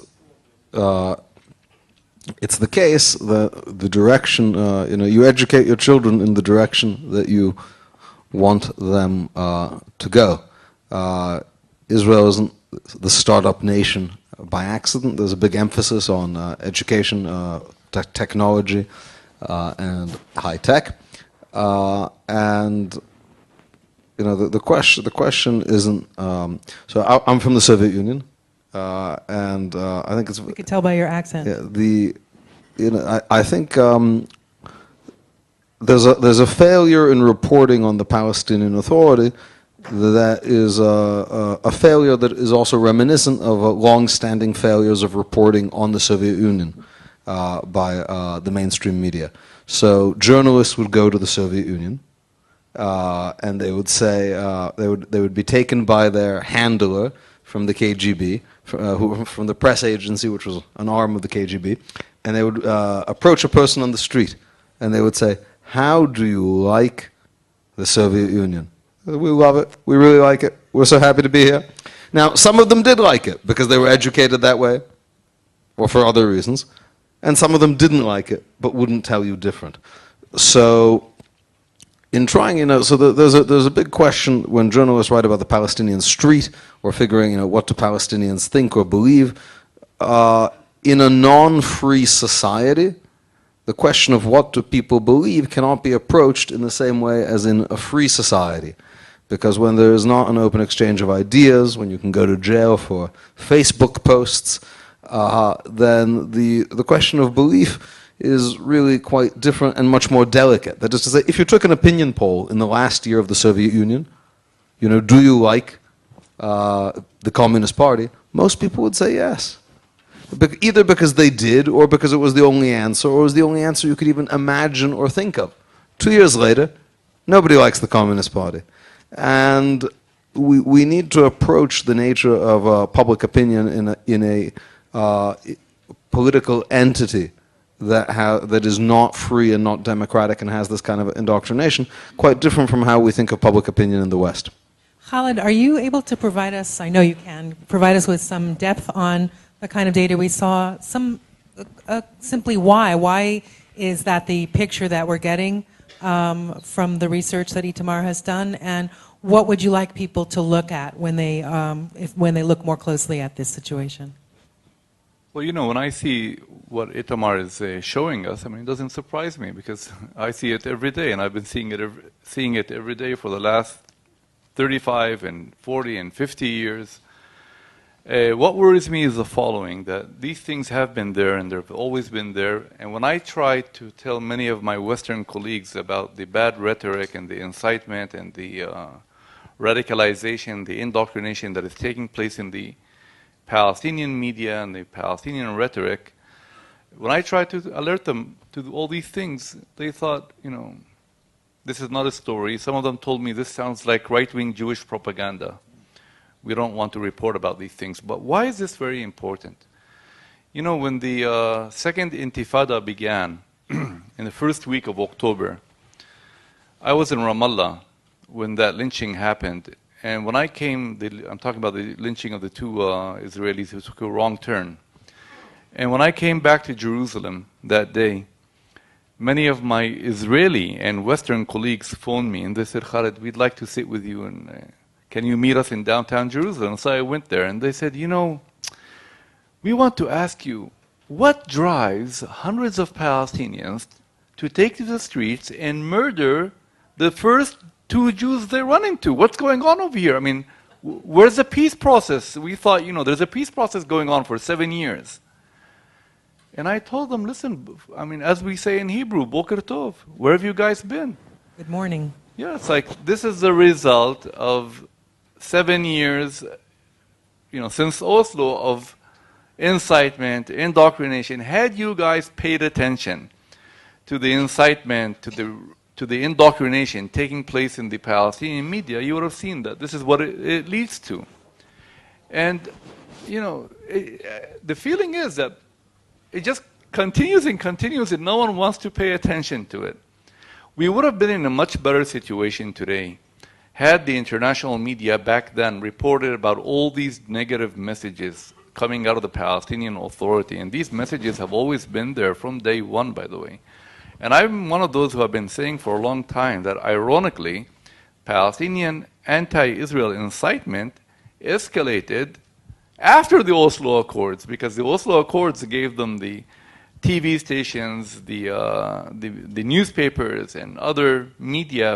the case that the direction you educate your children in the direction that you want them to go. Israel isn't the startup nation by accident. There's a big emphasis on education, technology, and high tech. And you know, the question isn't. So I'm from the Soviet Union, and I think it's.
We could tell by your accent.
Yeah, I think there's a failure in reporting on the Palestinian Authority that is a failure that is also reminiscent of long-standing failures of reporting on the Soviet Union by the mainstream media. So journalists would go to the Soviet Union, and they would say they would be taken by their handler from the KGB, from the press agency, which was an arm of the KGB, and they would approach a person on the street, and they would say, "How do you like the Soviet Union?" "We love it. We really like it. We're so happy to be here." Now, some of them did like it because they were educated that way, or for other reasons, and some of them didn't like it but wouldn't tell you different. So, in trying, so there's a big question when journalists write about the Palestinian street or figuring, what do Palestinians think or believe. In a non-free society, the question of what do people believe cannot be approached in the same way as in a free society. Because when there is not an open exchange of ideas, when you can go to jail for Facebook posts, then the question of belief is really quite different and much more delicate. That is to say, if you took an opinion poll in the last year of the Soviet Union, do you like the Communist Party? Most people would say yes. Either because they did, or because it was the only answer, or it was the only answer you could even imagine or think of. 2 years later, nobody likes the Communist Party. And we need to approach the nature of public opinion in a political entity that is not free and not democratic and has this kind of indoctrination, quite different from how we think of public opinion in the West.
Khalid, are you able to provide us, I know you can, provide us with some depth on the kind of data we saw, simply why? Why is that the picture that we're getting from the research that Itamar has done, and what would you like people to look at when they look more closely at this situation?
Well, when I see what Itamar is showing us, it doesn't surprise me because I see it every day, and I've been seeing it every day for the last 35 and 40 and 50 years. What worries me is the following, that these things have been there and they've always been there. And when I try to tell many of my Western colleagues about the bad rhetoric and the incitement and the radicalization, the indoctrination that is taking place in the Palestinian media and the Palestinian rhetoric, when I try to alert them to all these things, they thought, this is not a story. Some of them told me this sounds like right-wing Jewish propaganda. We don't want to report about these things. But why is this very important? When the second Intifada began, in the first week of October, I was in Ramallah when that lynching happened. And when I came, I'm talking about the lynching of the two Israelis who took a wrong turn. And when I came back to Jerusalem that day, many of my Israeli and Western colleagues phoned me and they said, "Khalid, we'd like to sit with you and can you meet us in downtown Jerusalem?" So I went there and they said, we want to ask you, what drives hundreds of Palestinians to take to the streets and murder the first two Jews they run into? What's going on over here? Where's the peace process? We thought, there's a peace process going on for 7 years. And I told them, listen, as we say in Hebrew, Boker Tov, where have you guys been?
Good morning.
Yeah, it's like this is the result of 7 years, since Oslo, of incitement, indoctrination. Had you guys paid attention to the incitement, to the indoctrination taking place in the Palestinian media, you would have seen that this is what it leads to. And, the feeling is that it just continues and continues and no one wants to pay attention to it. We would have been in a much better situation today had the international media back then reported about all these negative messages coming out of the Palestinian Authority. And these messages have always been there from day one, by the way. And I'm one of those who have been saying for a long time that, ironically, Palestinian anti-Israel incitement escalated after the Oslo Accords, because the Oslo Accords gave them the TV stations, the newspapers, and other media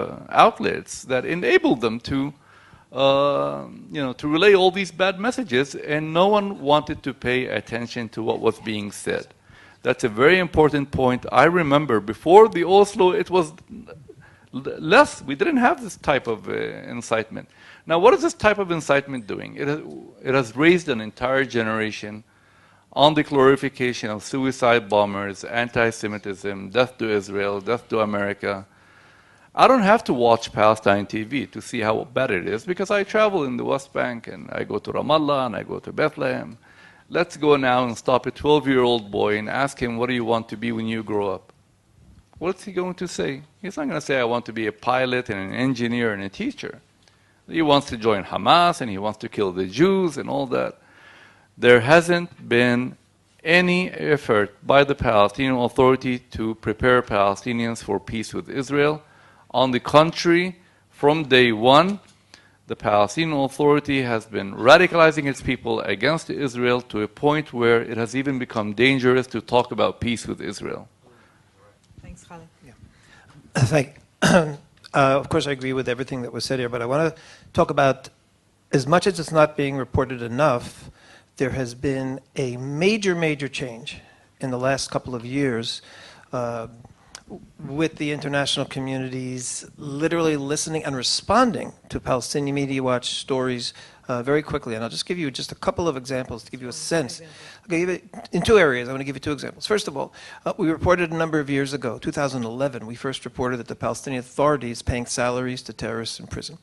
outlets that enabled them to, to relay all these bad messages, and no one wanted to pay attention to what was being said. That's a very important point. I remember before the Oslo, it was less. We didn't have this type of incitement. Now, what is this type of incitement doing? It has raised an entire generation on the glorification of suicide bombers, anti-Semitism, death to Israel, death to America. I don't have to watch Palestine TV to see how bad it is, because I travel in the West Bank and I go to Ramallah and I go to Bethlehem. Let's go now and stop a 12-year-old boy and ask him, what do you want to be when you grow up? What's he going to say? He's not going to say, I want to be a pilot and an engineer and a teacher. He wants to join Hamas and he wants to kill the Jews and all that. There hasn't been any effort by the Palestinian Authority to prepare Palestinians for peace with Israel. On the contrary, from day one, the Palestinian Authority has been radicalizing its people against Israel to a point where it has even become dangerous to talk about peace with Israel.
Thanks, Khalid.
Of course, I agree with everything that was said here, but I want to talk about, as much as it's not being reported enough, there has been a major, major change in the last couple of years with the international communities literally listening and responding to Palestinian Media Watch stories very quickly. And I'll just give you just a couple of examples to give you a sense. I'll give it in two areas. I'm going to give you two examples. First of all, we reported a number of years ago, 2011, we first reported that the Palestinian Authority is paying salaries to terrorists in prison.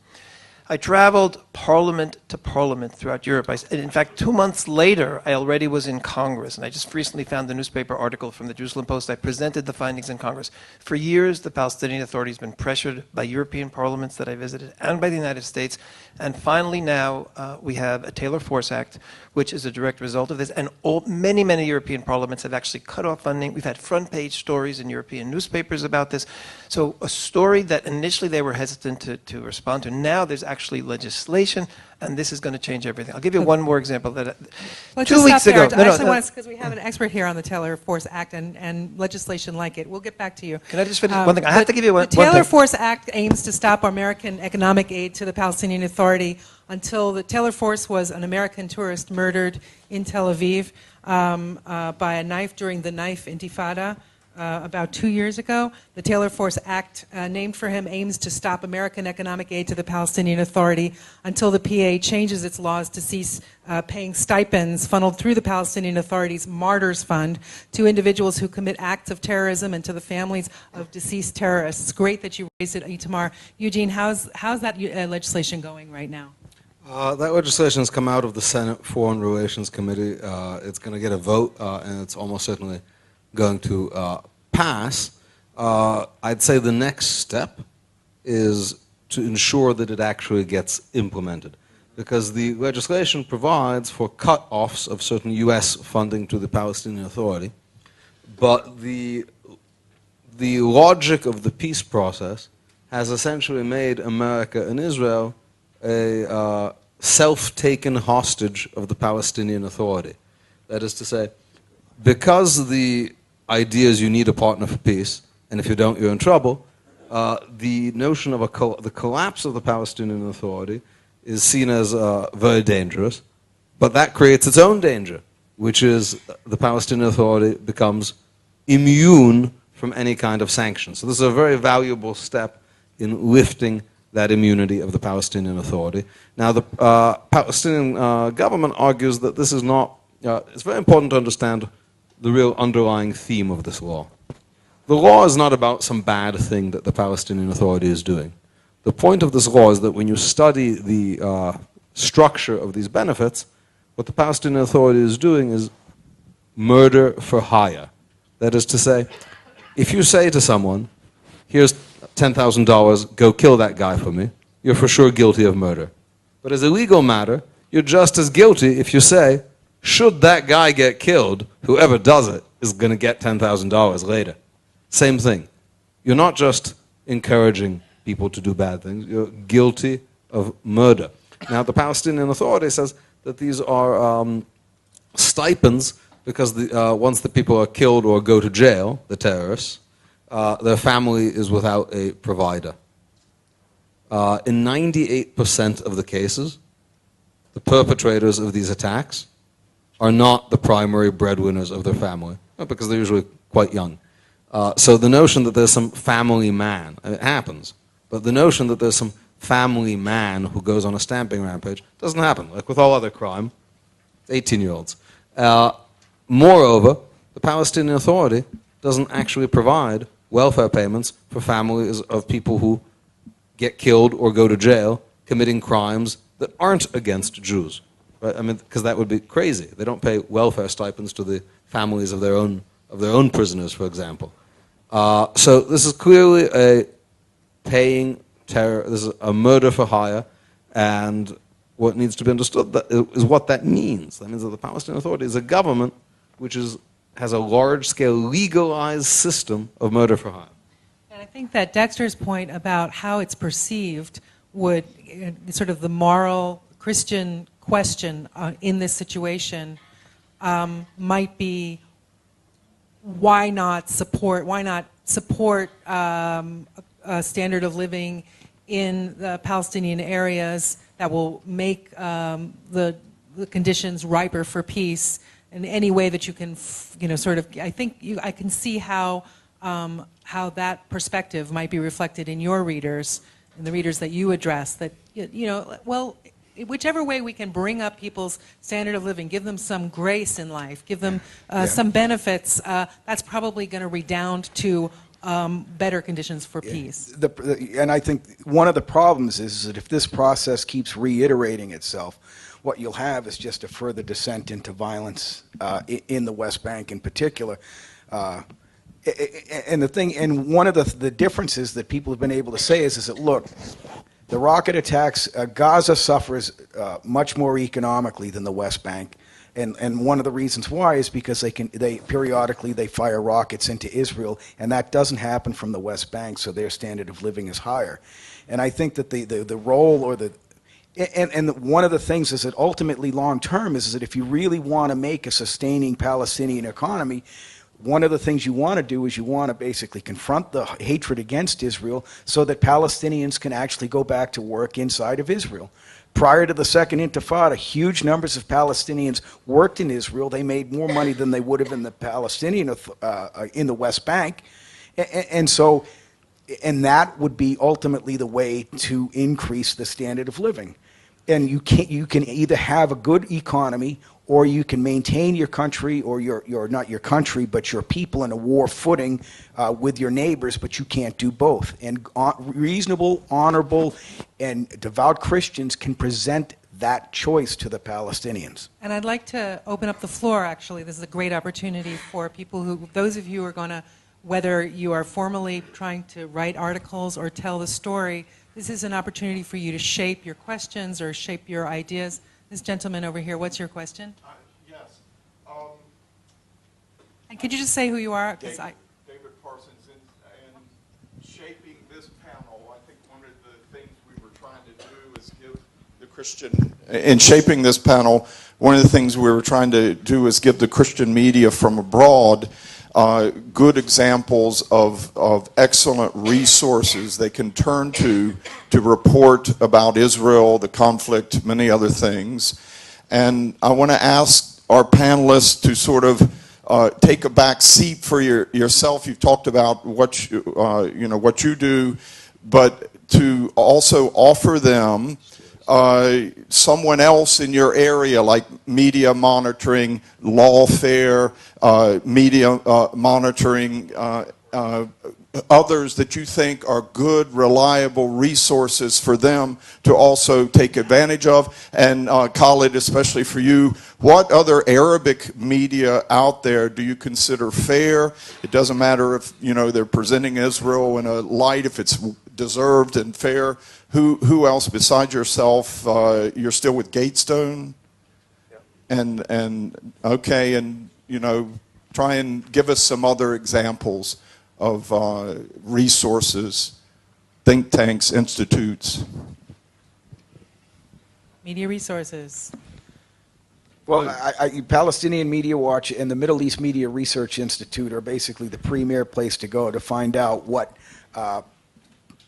I traveled parliament to parliament throughout Europe. In fact, 2 months later, I already was in Congress, and I just recently found a newspaper article from the Jerusalem Post. I presented the findings in Congress. For years, the Palestinian Authority has been pressured by European parliaments that I visited and by the United States. And finally now, we have a Taylor Force Act, which is a direct result of this. And many, many European parliaments have actually cut off funding. We've had front-page stories in European newspapers about this. So a story that initially they were hesitant to respond to, now there's actually legislation, and this is going to change everything. I'll give you one more example. That 2 weeks ago,
because we have an expert here on the Taylor Force Act and legislation like it. We'll get back to you.
Can I just finish one thing? I have to give you one
thing. The Taylor Force Act aims to stop American economic aid to the Palestinian Authority until the Taylor Force was an American tourist murdered in Tel Aviv by a knife during the knife intifada. About 2 years ago. The Taylor Force Act, named for him, aims to stop American economic aid to the Palestinian Authority until the PA changes its laws to cease paying stipends funneled through the Palestinian Authority's Martyrs Fund to individuals who commit acts of terrorism and to the families of deceased terrorists. It's great that you raised it, Itamar. Eugene, how's that legislation going right now?
That legislation has come out of the Senate Foreign Relations Committee. It's going to get a vote, and it's almost certainly going to pass. I'd say the next step is to ensure that it actually gets implemented, because the legislation provides for cut-offs of certain U.S. funding to the Palestinian Authority, but the logic of the peace process has essentially made America and Israel a self-taken hostage of the Palestinian Authority. That is to say, because the idea is you need a partner for peace, and if you don't, you're in trouble, the notion of the collapse of the Palestinian Authority is seen as very dangerous, but that creates its own danger, which is the Palestinian Authority becomes immune from any kind of sanction. So this is a very valuable step in lifting that immunity of the Palestinian Authority. Now, the Palestinian government argues that this is not, it's very important to understand the real underlying theme of this law. The law is not about some bad thing that the Palestinian Authority is doing. The point of this law is that when you study the structure of these benefits, what the Palestinian Authority is doing is murder for hire. That is to say, if you say to someone, here's $10,000, go kill that guy for me, you're for sure guilty of murder. But as a legal matter, you're just as guilty if you say, should that guy get killed, whoever does it is going to get $10,000 later. Same thing. You're not just encouraging people to do bad things. You're guilty of murder. Now, the Palestinian Authority says that these are stipends because once the people are killed or go to jail, the terrorists, their family is without a provider. In 98% of the cases, the perpetrators of these attacks are not the primary breadwinners of their family, because they're usually quite young. So the notion that there's some family man, it happens, but the notion that there's some family man who goes on a stamping rampage doesn't happen. Like with all other crime, 18-year-olds. Moreover, the Palestinian Authority doesn't actually provide welfare payments for families of people who get killed or go to jail committing crimes that aren't against Jews. Right? I mean, because that would be crazy. They don't pay welfare stipends to the families of their own prisoners, for example. So this is clearly a paying terror. This is a murder for hire, and what needs to be understood is what that means. That means that the Palestinian Authority is a government which has a large-scale legalized system of murder for hire.
And I think that Dexter's point about how it's perceived would, sort of the moral Christian question in this situation might be, why not support a standard of living in the Palestinian areas that will make the conditions riper for peace in any way that you can, sort of. I think I can see how that perspective might be reflected in your readers, in the readers that you address. That well, whichever way we can bring up people's standard of living, give them some grace in life, give them some benefits, that's probably going to redound to better conditions for peace.
And I think one of the problems is that if this process keeps reiterating itself, what you'll have is just a further descent into violence in the West Bank in particular. And one of the differences that people have been able to say is that, look, the rocket attacks, Gaza suffers much more economically than the West Bank. And one of the reasons why is because they periodically fire rockets into Israel, and that doesn't happen from the West Bank, so their standard of living is higher. And I think that the role or one of the things is that ultimately long term is that if you really want to make a sustaining Palestinian economy, one of the things you want to do is you want to basically confront the hatred against Israel so that Palestinians can actually go back to work inside of Israel. Prior to the Second Intifada, huge numbers of Palestinians worked in Israel. They made more money than they would have in the in the West Bank, and that would be ultimately the way to increase the standard of living. And you can either have a good economy, or you can maintain your country, or your not your country, but your people in a war footing with your neighbors, but you can't do both. And reasonable, honorable, and devout Christians can present that choice to the Palestinians.
And I'd like to open up the floor, actually. This is a great opportunity for people those of you who are going to, whether you are formally trying to write articles or tell the story, this is an opportunity for you to shape your questions or shape your ideas. This gentleman over here, what's your question?
Yes.
And could you just say who you are?
David Parsons. In shaping this panel, I think one of the things we were trying to do is give the Christian... In shaping this panel, one of the things we were trying to do is give the Christian media from abroad good examples of excellent resources they can turn to report about Israel, the conflict, many other things. And I want to ask our panelists to sort of take a back seat for yourself. You've talked about what you do, but to also offer them someone else in your area, like media monitoring, lawfare, media monitoring, others that you think are good, reliable resources for them to also take advantage of. And Khalid, especially for you, what other Arabic media out there do you consider fair? It doesn't matter if they're presenting Israel in a light, if it's deserved and fair. Who else besides yourself? You're still with Gatestone, and okay, and try and give us some other examples of resources think tanks, institutes.
Media resources.
Well, Palestinian Media Watch and the Middle East Media Research Institute are basically the premier place to go to find out what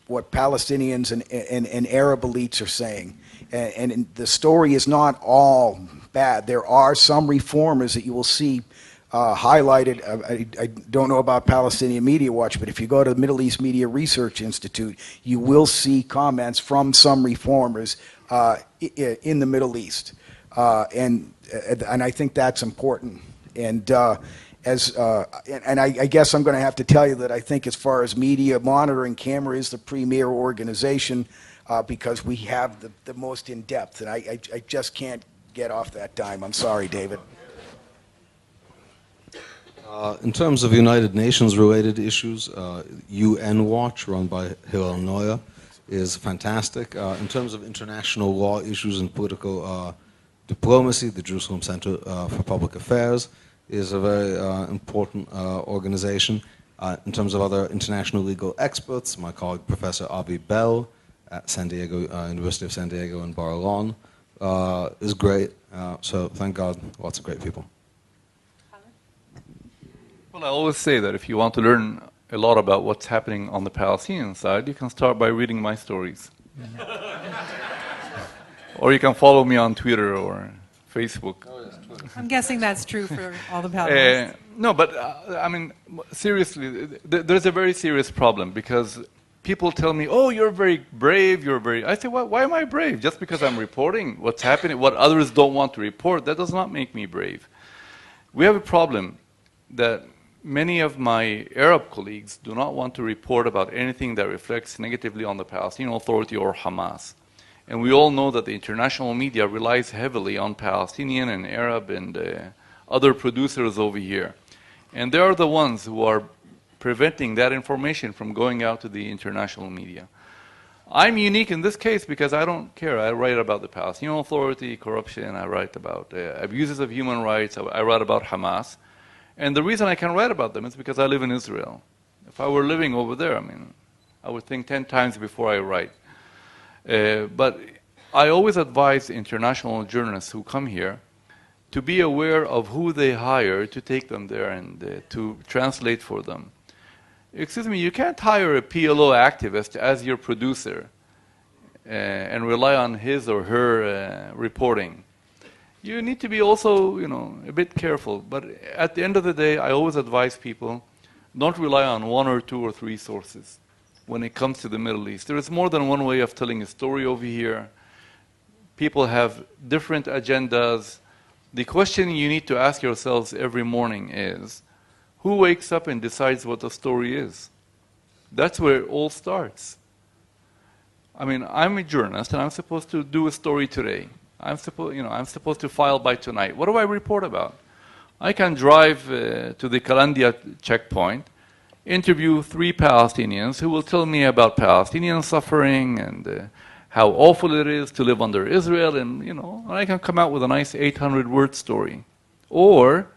Palestinians and Arab elites are saying. And the story is not all bad. There are some reformers that you will see highlighted. I don't know about Palestinian Media Watch, but if you go to the Middle East Media Research Institute, you will see comments from some reformers in the Middle East. And I think that's important. And I guess I'm going to have to tell you that I think as far as media monitoring, CAMERA is the premier organization because we have the most in-depth. And I just can't get off that dime. I'm sorry, David.
In terms of United Nations-related issues, UN Watch, run by Hillel Neuer, is fantastic. In terms of international law issues and political diplomacy, the Jerusalem Center for Public Affairs is a very important organization. In terms of other international legal experts, my colleague Professor Avi Bell at San Diego, University of San Diego in Bar-Ilan is great. So thank God, lots of great people.
Well, I always say that if you want to learn a lot about what's happening on the Palestinian side, you can start by reading my stories. Or you can follow me on Twitter or Facebook.
I'm guessing that's true for all the Palestinians.
No, but I mean, seriously, there's a very serious problem because people tell me, oh, you're very brave, you're very... I say, well, why am I brave? Just because I'm reporting what's happening, what others don't want to report, that does not make me brave. We have a problem that many of my Arab colleagues do not want to report about anything that reflects negatively on the Palestinian Authority or Hamas. And we all know that the international media relies heavily on Palestinian and Arab and other producers over here. And they are the ones who are preventing that information from going out to the international media. I'm unique in this case because I don't care. I write about the Palestinian Authority, corruption, I write about abuses of human rights, I write about Hamas. And the reason I can write about them is because I live in Israel. If I were living over there, I mean, I would think 10 times before I write. But I always advise international journalists who come here to be aware of who they hire to take them there and to translate for them. Excuse me, you can't hire a PLO activist as your producer and rely on his or her reporting. You need to be also, you know, a bit careful. But at the end of the day, I always advise people, don't rely on 1 or 2 or 3 sources when it comes to the Middle East. There is more than one way of telling a story over here. People have different agendas. The question you need to ask yourselves every morning is, who wakes up and decides what the story is? That's where it all starts. I mean, I'm a journalist and I'm supposed to do a story today. I'm supposed to file by tonight. What do I report about? I can drive to the Kalandia checkpoint, interview 3 Palestinians who will tell me about Palestinian suffering and how awful it is to live under Israel, and I can come out with a nice 800-word story. Or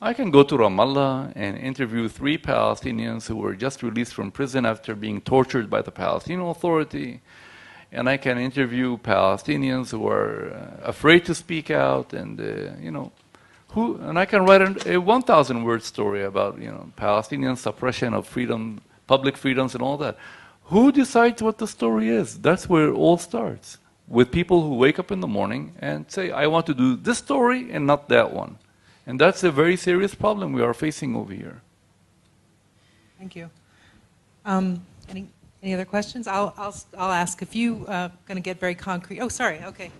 I can go to Ramallah and interview 3 Palestinians who were just released from prison after being tortured by the Palestinian Authority. And I can interview Palestinians who are afraid to speak out, and and I can write a 1,000-word story about Palestinian suppression of freedom, public freedoms, and all that. Who decides what the story is? That's where it all starts, with people who wake up in the morning and say, I want to do this story and not that one. And that's a very serious problem we are facing over here.
Thank you. Any other questions? I'll ask if you going to get very concrete. Oh, sorry. Okay.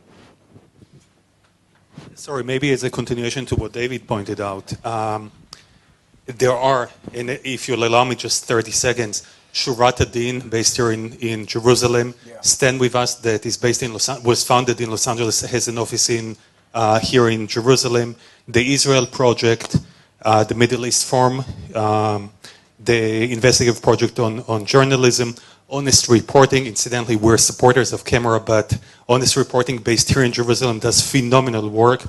Sorry, maybe as a continuation to what David pointed out, there are, and if you'll allow me just 30 seconds, Shurat Adin, based here in Jerusalem, Stand With Us, that is based in was founded in Los Angeles, has an office here in Jerusalem. The Israel Project, the Middle East Forum, the investigative project on journalism, Honest Reporting. Incidentally, we're supporters of CAMERA, but Honest Reporting, based here in Jerusalem, does phenomenal work.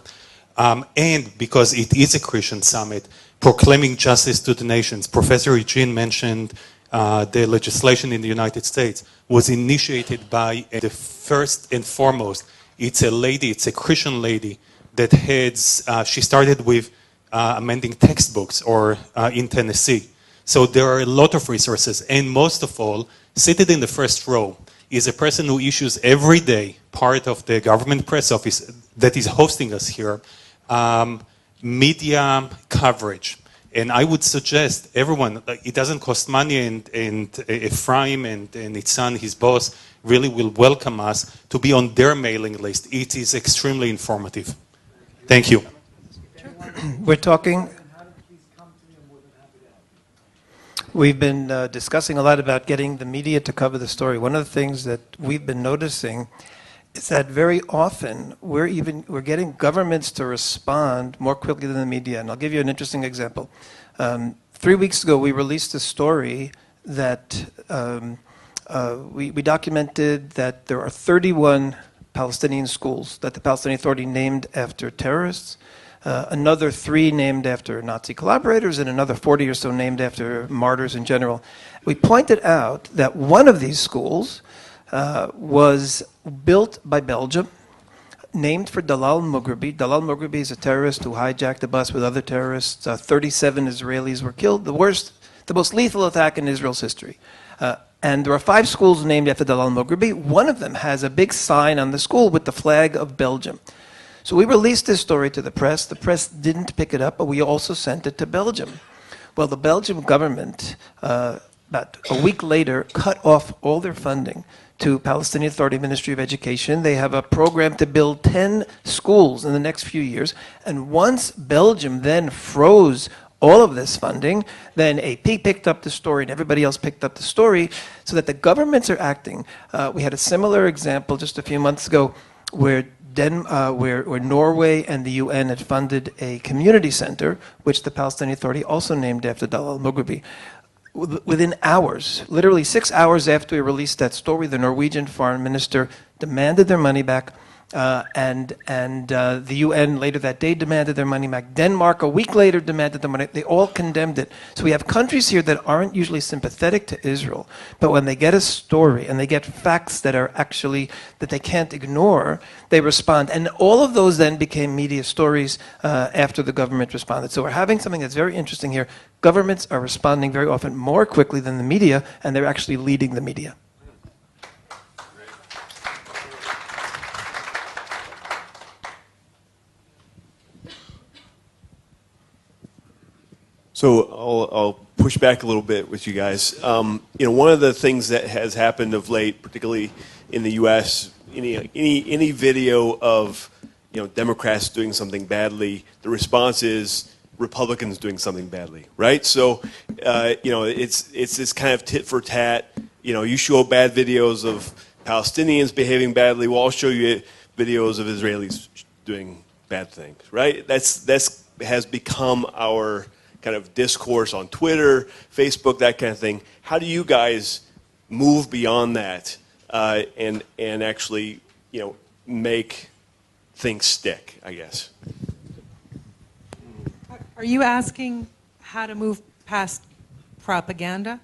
And because it is a Christian summit, proclaiming justice to the nations. Professor Eugene mentioned the legislation in the United States was initiated by the first and foremost. It's a lady, it's a Christian lady that heads, she started with amending textbooks or in Tennessee. So there are a lot of resources, and most of all, seated in the first row is a person who issues every day, part of the government press office that is hosting us here, media coverage. And I would suggest everyone, it doesn't cost money, and Ephraim and Nitzan, his boss, really will welcome us to be on their mailing list. It is extremely informative. Thank you.
We're talking. We've been discussing a lot about getting the media to cover the story. One of the things that we've been noticing is that very often we're getting governments to respond more quickly than the media. And I'll give you an interesting example. 3 weeks ago, we released a story that we documented that there are 31 Palestinian schools that the Palestinian Authority named after terrorists. Another 3 named after Nazi collaborators, and another 40 or so named after martyrs in general. We pointed out that one of these schools was built by Belgium, named for Dalal Mughrabi. Dalal Mughrabi is a terrorist who hijacked a bus with other terrorists. 37 Israelis were killed, the most lethal attack in Israel's history. And there are 5 schools named after Dalal Mughrabi. One of them has a big sign on the school with the flag of Belgium. So we released this story to the press. The press didn't pick it up, but we also sent it to Belgium. Well, the Belgian government, about a week later, cut off all their funding to Palestinian Authority Ministry of Education. They have a program to build 10 schools in the next few years. And once Belgium then froze all of this funding, then AP picked up the story and everybody else picked up the story, so that the governments are acting. We had a similar example just a few months ago where Norway and the UN had funded a community center, which the Palestinian Authority also named after Dalal Mughrabi. Within hours, literally 6 hours after we released that story, the Norwegian foreign minister demanded their money back, and the UN later that day demanded their money back. Denmark a week later demanded the money. They all condemned it. So we have countries here that aren't usually sympathetic to Israel, but when they get a story and they get facts that are actually that they can't ignore, they respond. And all of those then became media stories after the government responded. So we're having something that's very interesting here. Governments are responding very often more quickly than the media, and they're actually leading the media.
So I'll push back a little bit with you guys. One of the things that has happened of late, particularly in the U.S., any video of Democrats doing something badly, the response is Republicans doing something badly, right? So it's this kind of tit for tat. You show bad videos of Palestinians behaving badly, well, I'll show you videos of Israelis doing bad things, right? That's has become our kind of discourse on Twitter, Facebook, that kind of thing. How do you guys move beyond that and actually, make things stick, I guess?
Are you asking how to move past propaganda?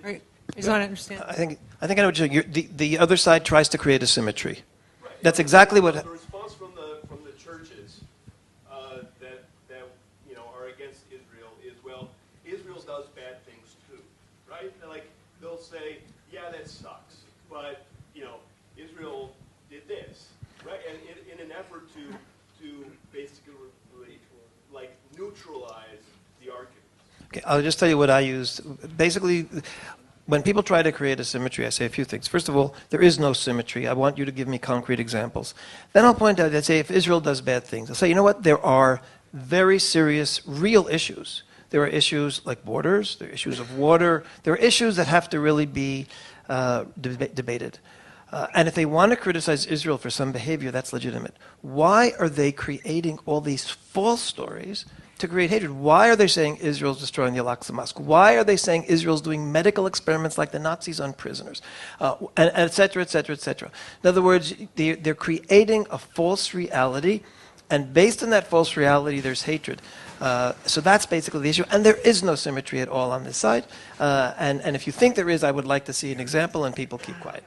I just want to understand.
I think I know what you're saying. The other side tries to create a symmetry. Right. That's exactly what.
The response from the churches that are against Israel is, well, Israel does bad things too, right? Like they'll say, yeah, that sucks, but Israel did this, right? And in an effort to basically like neutralize the argument.
Okay, I'll just tell you what I used. Basically, when people try to create a symmetry, I say a few things. First of all, there is no symmetry. I want you to give me concrete examples. Then I'll point out, I'd say, if Israel does bad things, I'll say, you know what, there are very serious, real issues. There are issues like borders, there are issues of water, there are issues that have to really be debated. And if they want to criticize Israel for some behavior, that's legitimate. Why are they creating all these false stories to create hatred? Why are they saying Israel's destroying the Al-Aqsa Mosque? Why are they saying Israel's doing medical experiments like the Nazis on prisoners? And et cetera, et cetera, et cetera. In other words, they're creating a false reality, and based on that false reality, there's hatred. So that's basically the issue. And there is no symmetry at all on this side. And if you think there is, I would like to see an example, and people keep quiet.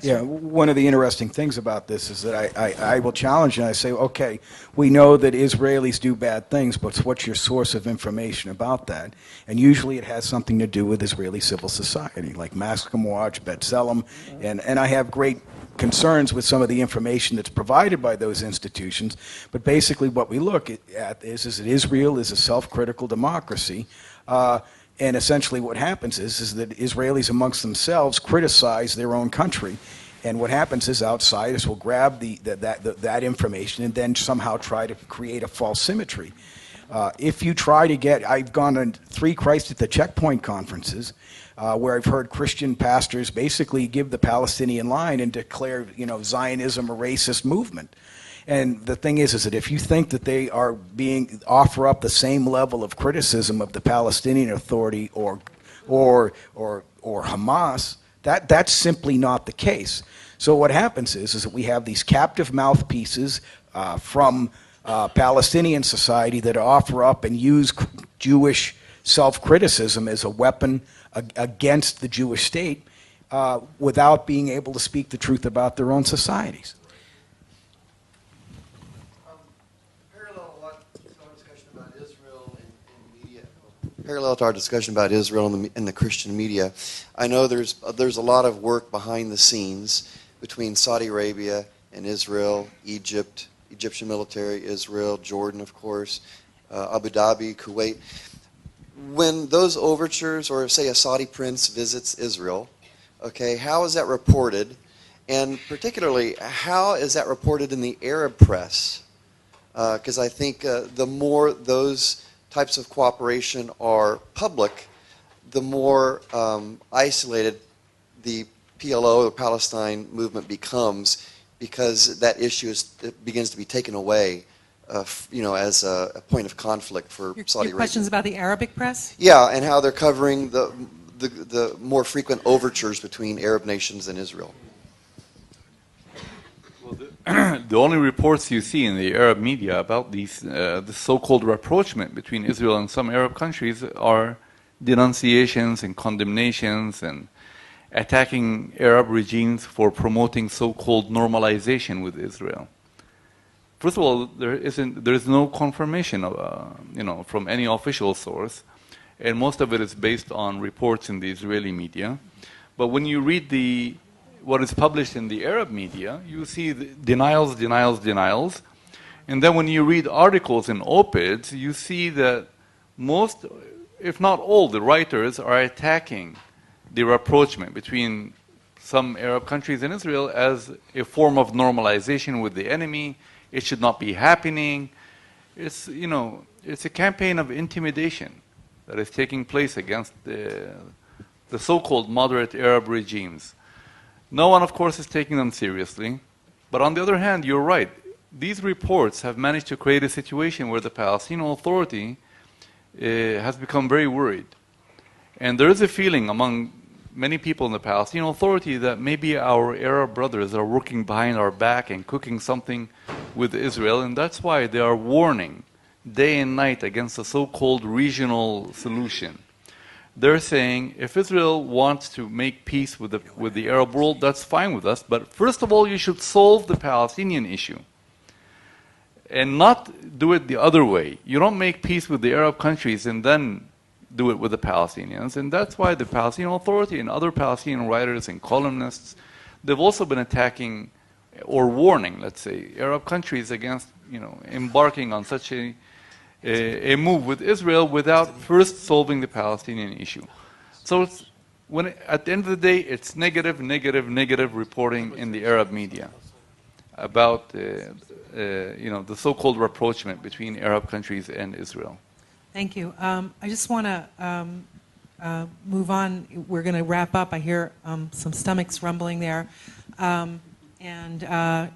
Yeah, one of the interesting things about this is that I will challenge and I say, okay, we know that Israelis do bad things, but what's your source of information about that? And usually it has something to do with Israeli civil society, like Mascom Watch, B'Tselem, and I have great concerns with some of the information that's provided by those institutions. But basically what we look at is that Israel is a self-critical democracy. And essentially what happens is that Israelis amongst themselves criticize their own country. And what happens is outsiders will grab that information and then somehow try to create a false symmetry. If you try to get, I've gone on 3 Christ at the Checkpoint conferences where I've heard Christian pastors basically give the Palestinian line and declare, Zionism a racist movement. And the thing is that if you think that they are offer up the same level of criticism of the Palestinian Authority or Hamas, that's simply not the case. So what happens is that we have these captive mouthpieces from Palestinian society that offer up and use Jewish self-criticism as a weapon against the Jewish state without being able to speak the truth about their own societies.
Parallel to our discussion about Israel and the Christian media, I know there's a lot of work behind the scenes between Saudi Arabia and Israel, Egypt, Egyptian military, Israel, Jordan, of course, Abu Dhabi, Kuwait. When those overtures, or say a Saudi prince visits Israel, okay, how is that reported? And particularly, how is that reported in the Arab press? Because I think the more those types of cooperation are public, the more isolated the PLO, the Palestine movement, becomes, because that issue begins to be taken away, as a point of conflict for Saudi Arabia.
Your questions about the Arabic press?
Yeah, and how they're covering the more frequent overtures between Arab nations and Israel.
The only reports you see in the Arab media about these, the so-called rapprochement between Israel and some Arab countries are denunciations and condemnations and attacking Arab regimes for promoting so-called normalization with Israel. First of all, there is no confirmation of, from any official source, and most of it is based on reports in the Israeli media. But when you read what is published in the Arab media, you see the denials, denials, denials. And then when you read articles and op-eds, you see that most, if not all, the writers are attacking the rapprochement between some Arab countries and Israel as a form of normalization with the enemy. It should not be happening. It's, it's a campaign of intimidation that is taking place against the so-called moderate Arab regimes. No one, of course, is taking them seriously. But on the other hand, you're right. These reports have managed to create a situation where the Palestinian Authority has become very worried. And there is a feeling among many people in the Palestinian Authority that maybe our Arab brothers are working behind our back and cooking something with Israel, and that's why they are warning day and night against the so-called regional solution. They're saying, if Israel wants to make peace with the Arab world, that's fine with us, but first of all, you should solve the Palestinian issue and not do it the other way. You don't make peace with the Arab countries and then do it with the Palestinians, and that's why the Palestinian Authority and other Palestinian writers and columnists, they've also been attacking or warning, let's say, Arab countries against, embarking on such a move with Israel without first solving the Palestinian issue. So at the end of the day, it's negative reporting in the Arab media about the so-called rapprochement between Arab countries and Israel.
Thank you. I just want to move on. We're going to wrap up. I hear some stomachs rumbling there. And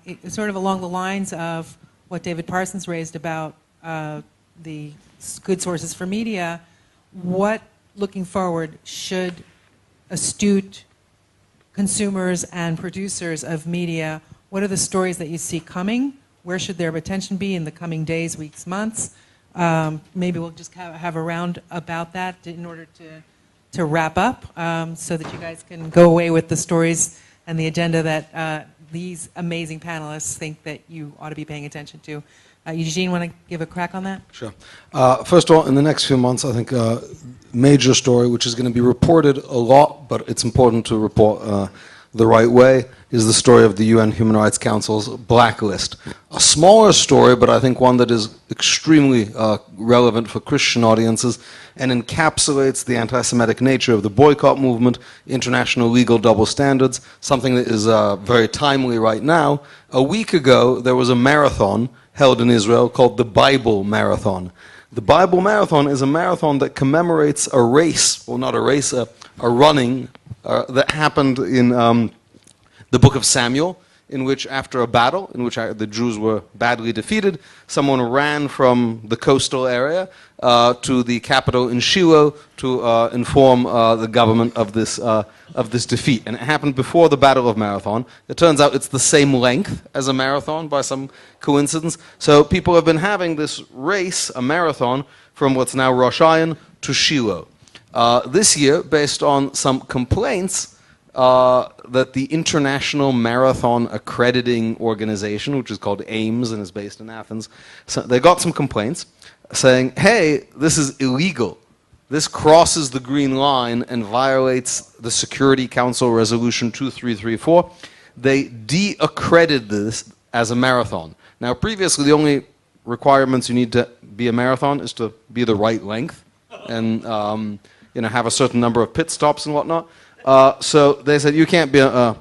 it's sort of along the lines of what David Parsons raised about the good sources for media. What, looking forward, should astute consumers and producers of media, what are the stories that you see coming? Where should their attention be in the coming days, weeks, months? maybe we'll just have a round about that in order to wrap up, so that you guys can go away with the stories and the agenda that these amazing panelists think that you ought to be paying attention to. Eugene, want to give a crack on that?
Sure. First of all, in the next few months, I think a major story, which is going to be reported a lot, but it's important to report the right way, is the story of the UN Human Rights Council's blacklist. A smaller story, but I think one that is extremely relevant for Christian audiences and encapsulates the anti-Semitic nature of the boycott movement, international legal double standards, something that is very timely right now. A week ago, there was a marathon held in Israel called the Bible Marathon. The Bible Marathon is a marathon that commemorates a race, well, not a race, a running that happened in the book of Samuel, in which after a battle, in which the Jews were badly defeated, someone ran from the coastal area to the capital in Shiloh to inform the government of this defeat. And it happened before the Battle of Marathon. It turns out it's the same length as a marathon by some coincidence. So people have been having this race, a marathon, from what's now Rosh Hashanah to Shiloh. This year, based on some complaints that the International Marathon Accrediting Organization, which is called AIMS and is based in Athens, so they got some complaints saying, hey, this is illegal. This crosses the green line and violates the Security Council Resolution 2334. They de-accredited this as a marathon. Now, previously, the only requirements you need to be a marathon is to be the right length and have a certain number of pit stops and whatnot. So they said you can't be an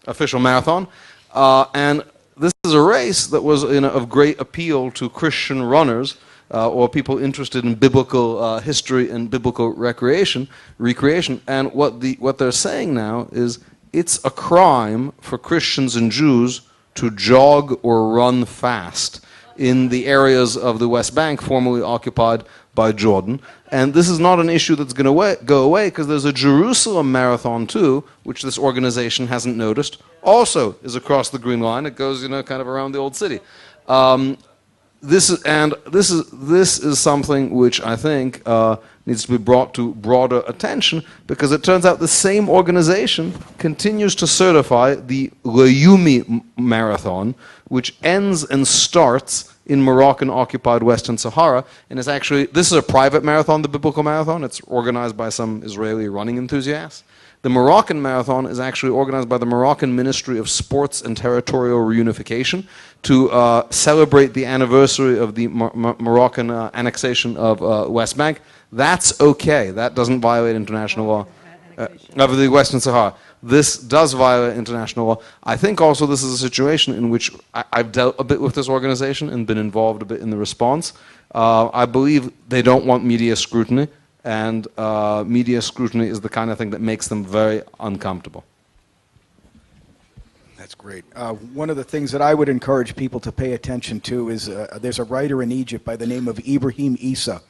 official marathon. And this is a race that was of great appeal to Christian runners or people interested in biblical history and biblical recreation. And what they're saying now is it's a crime for Christians and Jews to jog or run fast in the areas of the West Bank formerly occupied by Jordan. And this is not an issue that's going to go away, because there's a Jerusalem marathon too, which this organization hasn't noticed, also is across the Green Line. It goes, kind of around the old city. This is something which I think needs to be brought to broader attention, because it turns out the same organization continues to certify the Leumi Marathon, which ends and starts in Moroccan-occupied Western Sahara, and this is a private marathon, the Biblical Marathon. It's organized by some Israeli running enthusiasts. The Moroccan Marathon is actually organized by the Moroccan Ministry of Sports and Territorial Reunification to celebrate the anniversary of the Moroccan annexation of West Bank. That's okay. That doesn't violate international law of the Western Sahara. This does violate international law. I think also this is a situation in which I've dealt a bit with this organization and been involved a bit in the response. I believe they don't want media scrutiny, and media scrutiny is the kind of thing that makes them very uncomfortable.
That's great. One of the things that I would encourage people to pay attention to is there's a writer in Egypt by the name of Ibrahim Issa,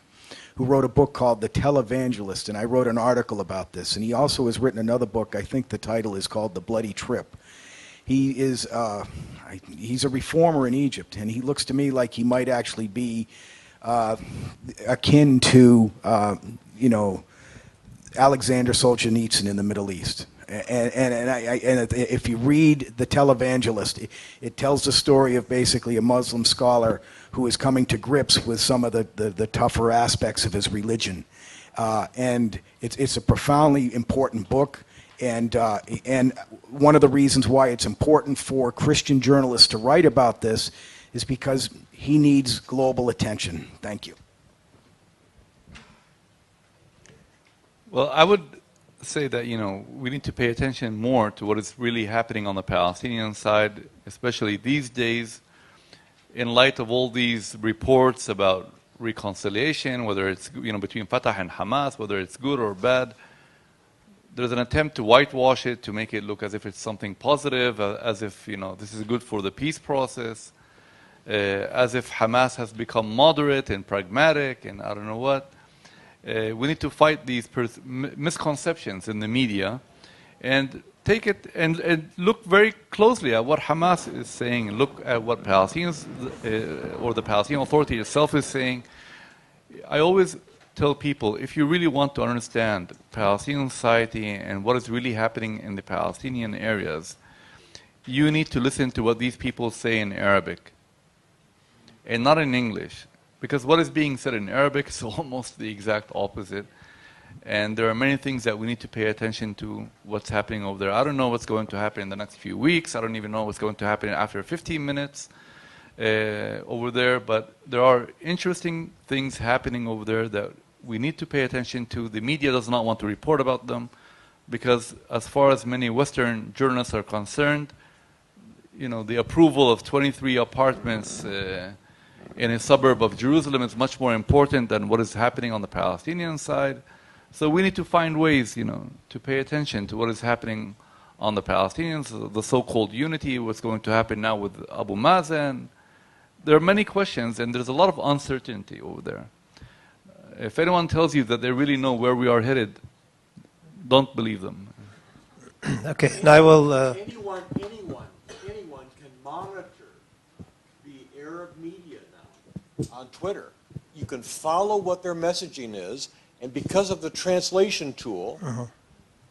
who wrote a book called The Televangelist, and I wrote an article about this. And he also has written another book. I think the title is called The Bloody Trip. He's a reformer in Egypt, and he looks to me like he might actually be akin to, Alexander Solzhenitsyn in the Middle East. And if you read The Televangelist, it tells the story of basically a Muslim scholar who is coming to grips with some of the tougher aspects of his religion. And it's a profoundly important book. And one of the reasons why it's important for Christian journalists to write about this is because he needs global attention. Thank you.
Well, I would say that, we need to pay attention more to what is really happening on the Palestinian side, especially these days, in light of all these reports about reconciliation, whether it's between Fatah and Hamas, whether it's good or bad. There's an attempt to whitewash it, to make it look as if it's something positive, as if this is good for the peace process, as if Hamas has become moderate and pragmatic, and I don't know what. We need to fight these misconceptions in the media, and take it and look very closely at what Hamas is saying, and look at what Palestinians or the Palestinian Authority itself is saying, I always tell people, if you really want to understand Palestinian society and what is really happening in the Palestinian areas, you need to listen to what these people say in Arabic and not in English. Because what is being said in Arabic is almost the exact opposite. And there are many things that we need to pay attention to what's happening over there. I don't know what's going to happen in the next few weeks. I don't even know what's going to happen after 15 minutes over there. But there are interesting things happening over there that we need to pay attention to. The media does not want to report about them because as far as many Western journalists are concerned, you know, the approval of 23 apartments in a suburb of Jerusalem is much more important than what is happening on the Palestinian side. So we need to find ways, you know, to pay attention to what is happening on the Palestinians, the so-called unity, what's going to happen now with Abu Mazen. There are many questions, and there's a lot of uncertainty over there. If anyone tells you that they really know where we are headed, don't believe them.
Okay, now I will...
Anyone can monitor the Arab media now on Twitter. You can follow what their messaging is, and because of the translation tool,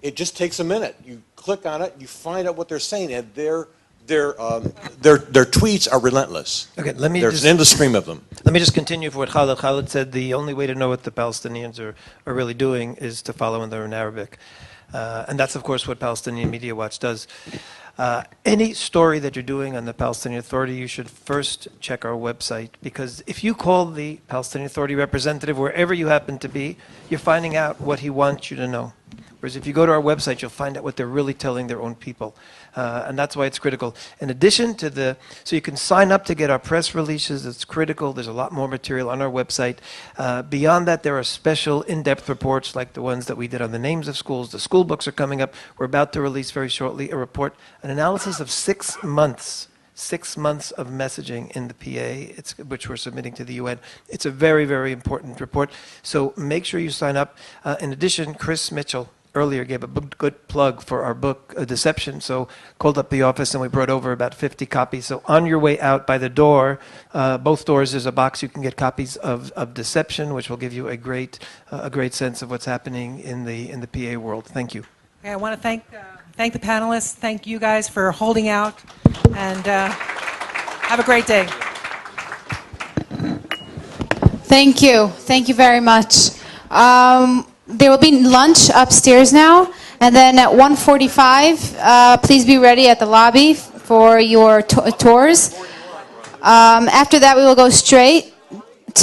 it just takes a minute. You click on it, you find out what they're saying, and their tweets are relentless.
Okay, let me
There's an endless stream of them.
Let me just continue for what Khalid. Khalid said the only way to know what the Palestinians are really doing is to follow when they're in Arabic. And that's, of course, what Palestinian Media Watch does. Any story that you're doing on the Palestinian Authority, you should first check our website, because if you call the Palestinian Authority representative wherever you happen to be, you're finding out what he wants you to know. Whereas if you go to our website, you'll find out what they're really telling their own people. And that's why it's critical. In addition to so you can sign up to get our press releases. It's critical. There's a lot more material on our website. Beyond that, there are special in-depth reports like the ones that we did on the names of schools. The school books are coming up. We're about to release very shortly a report, an analysis of 6 months. 6 months of messaging in the PA, which we're submitting to the UN. It's a very, very important report. So make sure you sign up. In addition, Chris Mitchell earlier gave a good plug for our book, Deception. So called up the office and we brought over about 50 copies. So on your way out by the door, both doors, there's a box you can get copies of Deception, which will give you a great sense of what's happening in the PA world. Thank you.
Okay, I want to thank the panelists. Thank you guys for holding out, and have a great day.
Thank you. Thank you very much. There will be lunch upstairs now, and then at 1:45, please be ready at the lobby for your tours. After that, we will go straight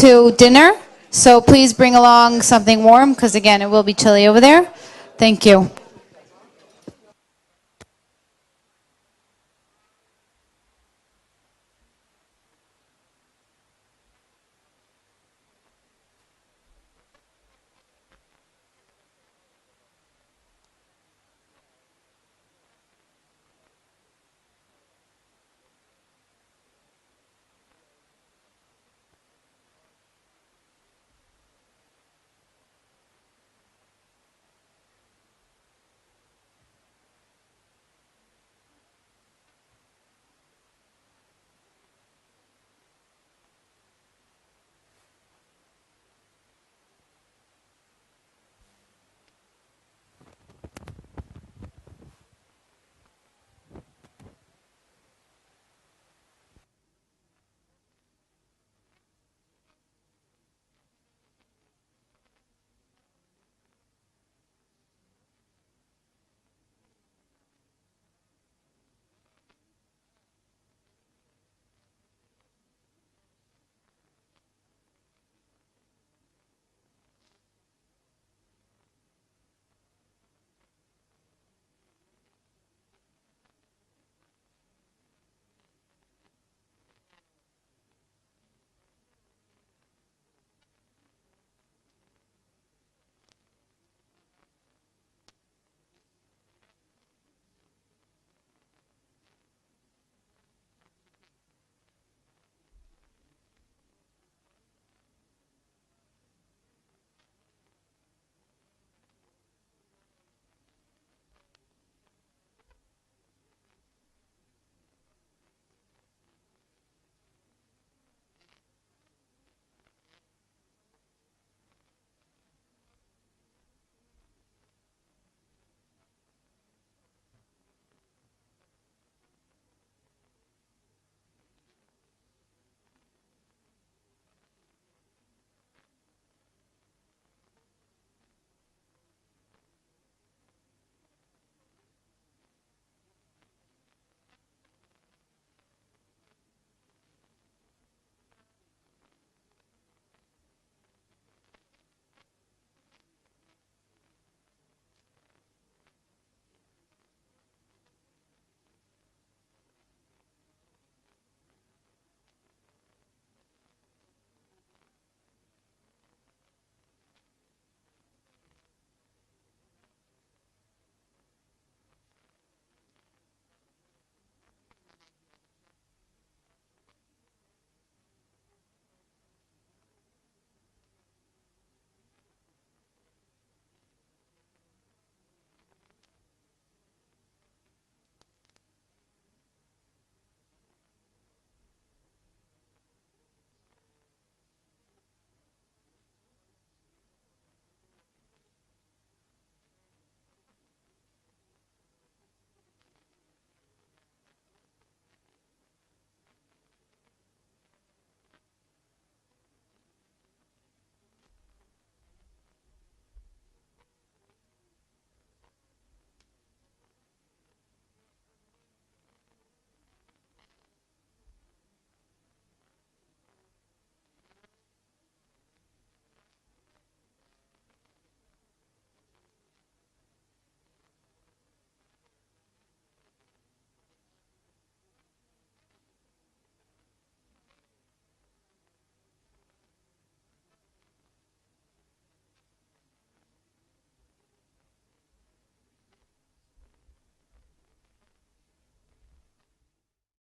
to dinner, so please bring along something warm, because again, it will be chilly over there. Thank you.